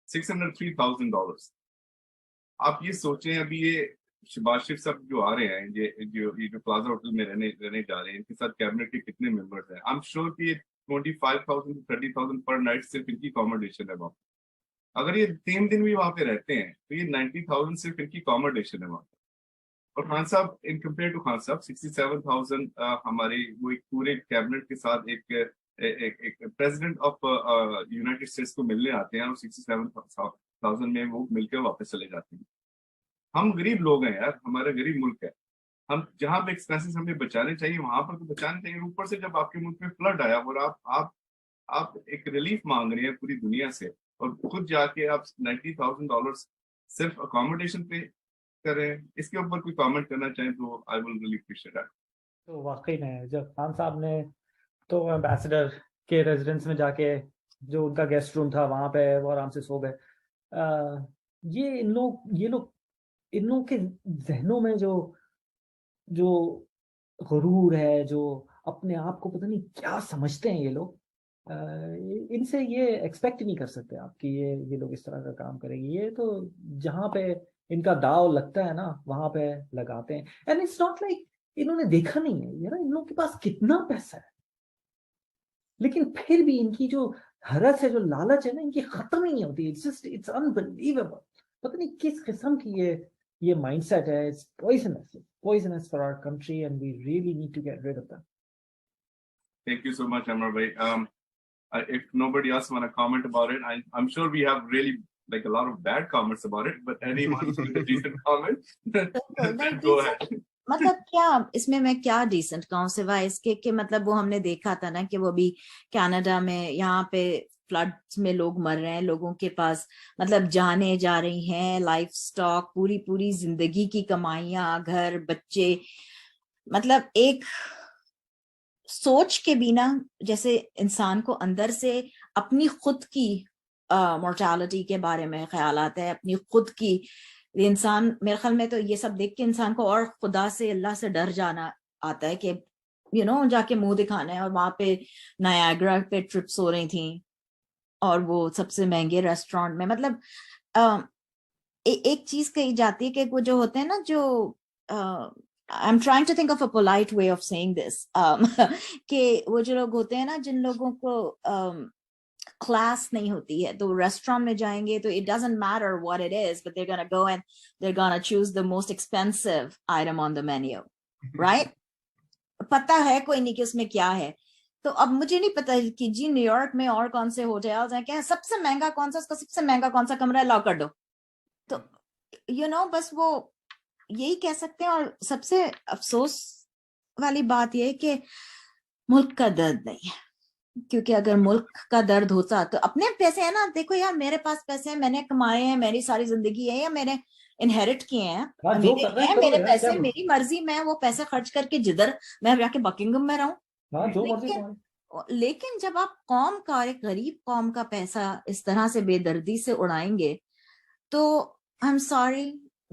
S1: $603,000। आप ये सोचें, अभी ये शबाज शरीफ साहब जो आ रहे हैं, ये जो प्लाजा होटल में रहने जा रहे हैं, इनके साथ कैबिनेट के कितने मेंबर्स हैं? आई एम श्योर कि ये 25,000 to 30,000 पर नाइट सिर्फ इनकी अकोमोडेशन है वहाँ। अगर ये 3 दिन भी वहाँ पे रहते हैं तो ये 90,000 सिर्फ इनकी अकोमोडेशन है वहाँ। और खान साहब, इन कम्पेयर टू खान साहब, 67,000 हमारे वो एक पूरे कैबिनेट के साथ एक प्रेसिडेंट ऑफ यूनाइटेड स्टेट्स को मिलने आते हैं, और 67,000 में वो मिलकर वापस चले जाते हैं। हम गरीब लोग हैं यार, हमारा गरीब मुल्क है, हम जहाँ पे एक्सपेंसेस हमें बचाने चाहिए वहां पर तो बचाने चाहिए। ऊपर से जब आपके मुल्क में फ्लड आया और आप एक रिलीफ मांग रहे हैं पूरी दुनिया से, और खुद जाके आप $90,000 सिर्फ अकोमोडेशन पे कर रहे हैं। इसके ऊपर कोई कमेंट करना चाहें तो I will really appreciate that.
S4: तो वाकई में जब खान साहब ने तो एम्बेसडर के रेजिडेंस में जाके जो उनका गेस्ट रूम था वहां पे वो आराम से सो गए। ये इन लोग के जहनों में जो गुरूर है, जो अपने आप को पता नहीं क्या समझते हैं ये लोग, इनसे ये एक्सपेक्ट नहीं कर सकते आप कि ये लोग इस तरह का काम करेंगे। ये तो जहाँ पे इनका दाव लगता है ना वहां पे लगाते हैं। एंड इट्स नॉट लाइक इन्होंने देखा नहीं है यार इन लोगों के पास कितना पैसा है, लेकिन फिर भी इनकी जो हरस है, जो लालच है ना, इनकी खत्म ही नहीं होती। It's just it's unbelievable. पता नहीं किस किस्म की ये माइंडसेट है। It's poisonous for our country and we really need to get rid of them.
S1: Thank you so much, Amar bhai. If nobody else want to comment about it, I'm sure we have really like a lot of bad comments about it, but anyone with a decent comment, go ahead.
S2: मतलब क्या इसमें मैं क्या decent कहूँ सिवाय इसके कि मतलब वो हमने देखा था ना कि वो भी कनाडा में यहाँ पे फ्लड्स में लोग मर रहे हैं, लोगों के पास मतलब जाने जा रही हैं, लाइफ स्टॉक, पूरी जिंदगी की कमाइयां, घर, बच्चे, मतलब एक सोच के बिना जैसे इंसान को अंदर से अपनी खुद की मोर्टालिटी के बारे में ख्याल आता है, अपनी खुद की। इंसान मेरे ख्याल में तो ये सब देख के इंसान को और खुदा से, अल्लाह से डर जाना आता है कि जाके मुंह दिखाना है। और वहां पे नायाग्रा पे ट्रिप्स हो रही थी और वो सबसे महंगे रेस्टोरेंट में, मतलब एक चीज कही जाती है कि वो जो होते हैं ना, जो I'm trying to think of a polite way of saying this, कि वो जो लोग होते हैं ना, जिन लोगों को क्लास नहीं होती है, तो रेस्टोरेंट में जाएंगे तो it doesn't matter what it is, but they're gonna go and they're gonna choose the most expensive item on the menu, right? पता है कोई नहीं कि उसमें क्या है। तो अब मुझे नहीं पता कि जी न्यूयॉर्क में और कौन से होटल्स हैं, क्या सबसे महंगा कौन सा, उसका सबसे महंगा कौन सा कमरा है, लॉक कर दो। तो बस वो यही कह सकते हैं। और सबसे अफसोस वाली बात यह है कि मुल्क का दर्द नहीं है, क्योंकि अगर मुल्क का दर्द होता तो अपने पैसे है ना, देखो यार मेरे पास पैसे हैं, मैंने कमाए हैं, मेरी सारी जिंदगी है, या मैंने इनहेरिट किए हैं, मेरे पैसे, मेरी मर्जी, मैं वो पैसे खर्च करके जिधर मैं जाके बकिंगम में रहूं। लेकिन जब आप कौम का, एक गरीब कौम का पैसा इस तरह से बेदर्दी से उड़ाएंगे, तो I am sorry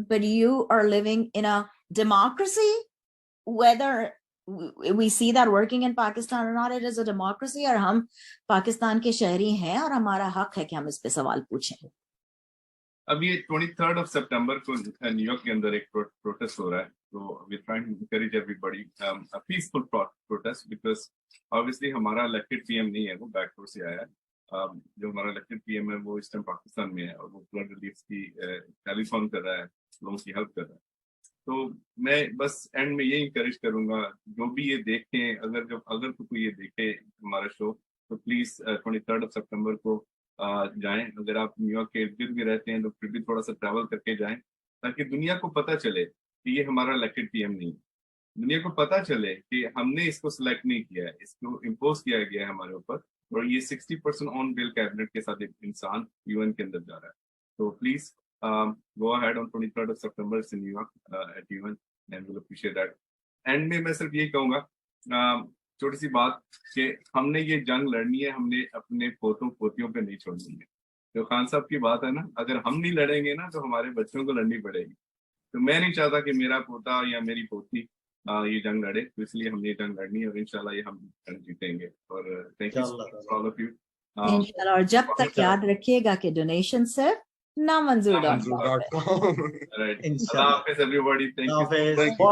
S2: but you are living in a democracy, whether we see that working in Pakistan or not, it is a democracy, और हम पाकिस्तान के शहरी हैं और हमारा हक है कि हम इस पे सवाल पूछें।
S1: अब ये 23rd of September को न्यूयॉर्क के अंदर एक प्रोटेस्ट हो रहा है, तो we trying to encourage everybody a peaceful protest, because obviously हमारा इलेक्टेड पीएम नहीं है, वो बैकडोर से आया है। जो हमारा इलेक्टेड पीएम है वो इस टाइम पाकिस्तान में है और वो फ्लड रिलीफ की टेलीफोन कर रहा है, लोगों की हेल्प कर रहा है। तो मैं बस एंड में ये इंकरेज करूंगा, जो भी ये देखें, अगर कोई ये देखे हमारा शो, तो प्लीज 23rd of September को जाएं। अगर आप न्यूयॉर्क के इर्द गिर्द भी रहते हैं तो फिर भी थोड़ा सा ट्रैवल करके जाएं, ताकि दुनिया को पता चले कि ये हमारा इलेक्टेड पीएम नहीं है। दुनिया को पता चले कि हमने इसको सिलेक्ट नहीं किया है, इसको इम्पोज किया गया है हमारे ऊपर, और ये 60% ऑन बिल कैबिनेट के साथ एक इंसान यूएन के अंदर जा रहा है। तो please go ahead on 23rd of September in New York at UN, and we'll appreciate that. And में मैं सिर्फ यही कहूँगा, छोटी सी बात, कि हमने ये जंग लड़नी है, हमने अपने पोतों पोतियों पे नहीं छोड़नी है। जो खान साहब की बात है ना, अगर हम नहीं लड़ेंगे ना तो हमारे बच्चों को लड़नी पड़ेगी। तो मैं नहीं चाहता कि मेरा पोता या मेरी पोती ये जंग लड़े, तो इसलिए हमने ये जंग लड़नी है और इंशाल्लाह ये हम जीतेंगे। और thank you all of you इंशाल्लाह। और जब तक याद रखिएगा कि डोनेशन सिर्फ नामंजूर.com। Right. Allah Hafiz everybody. Thank you.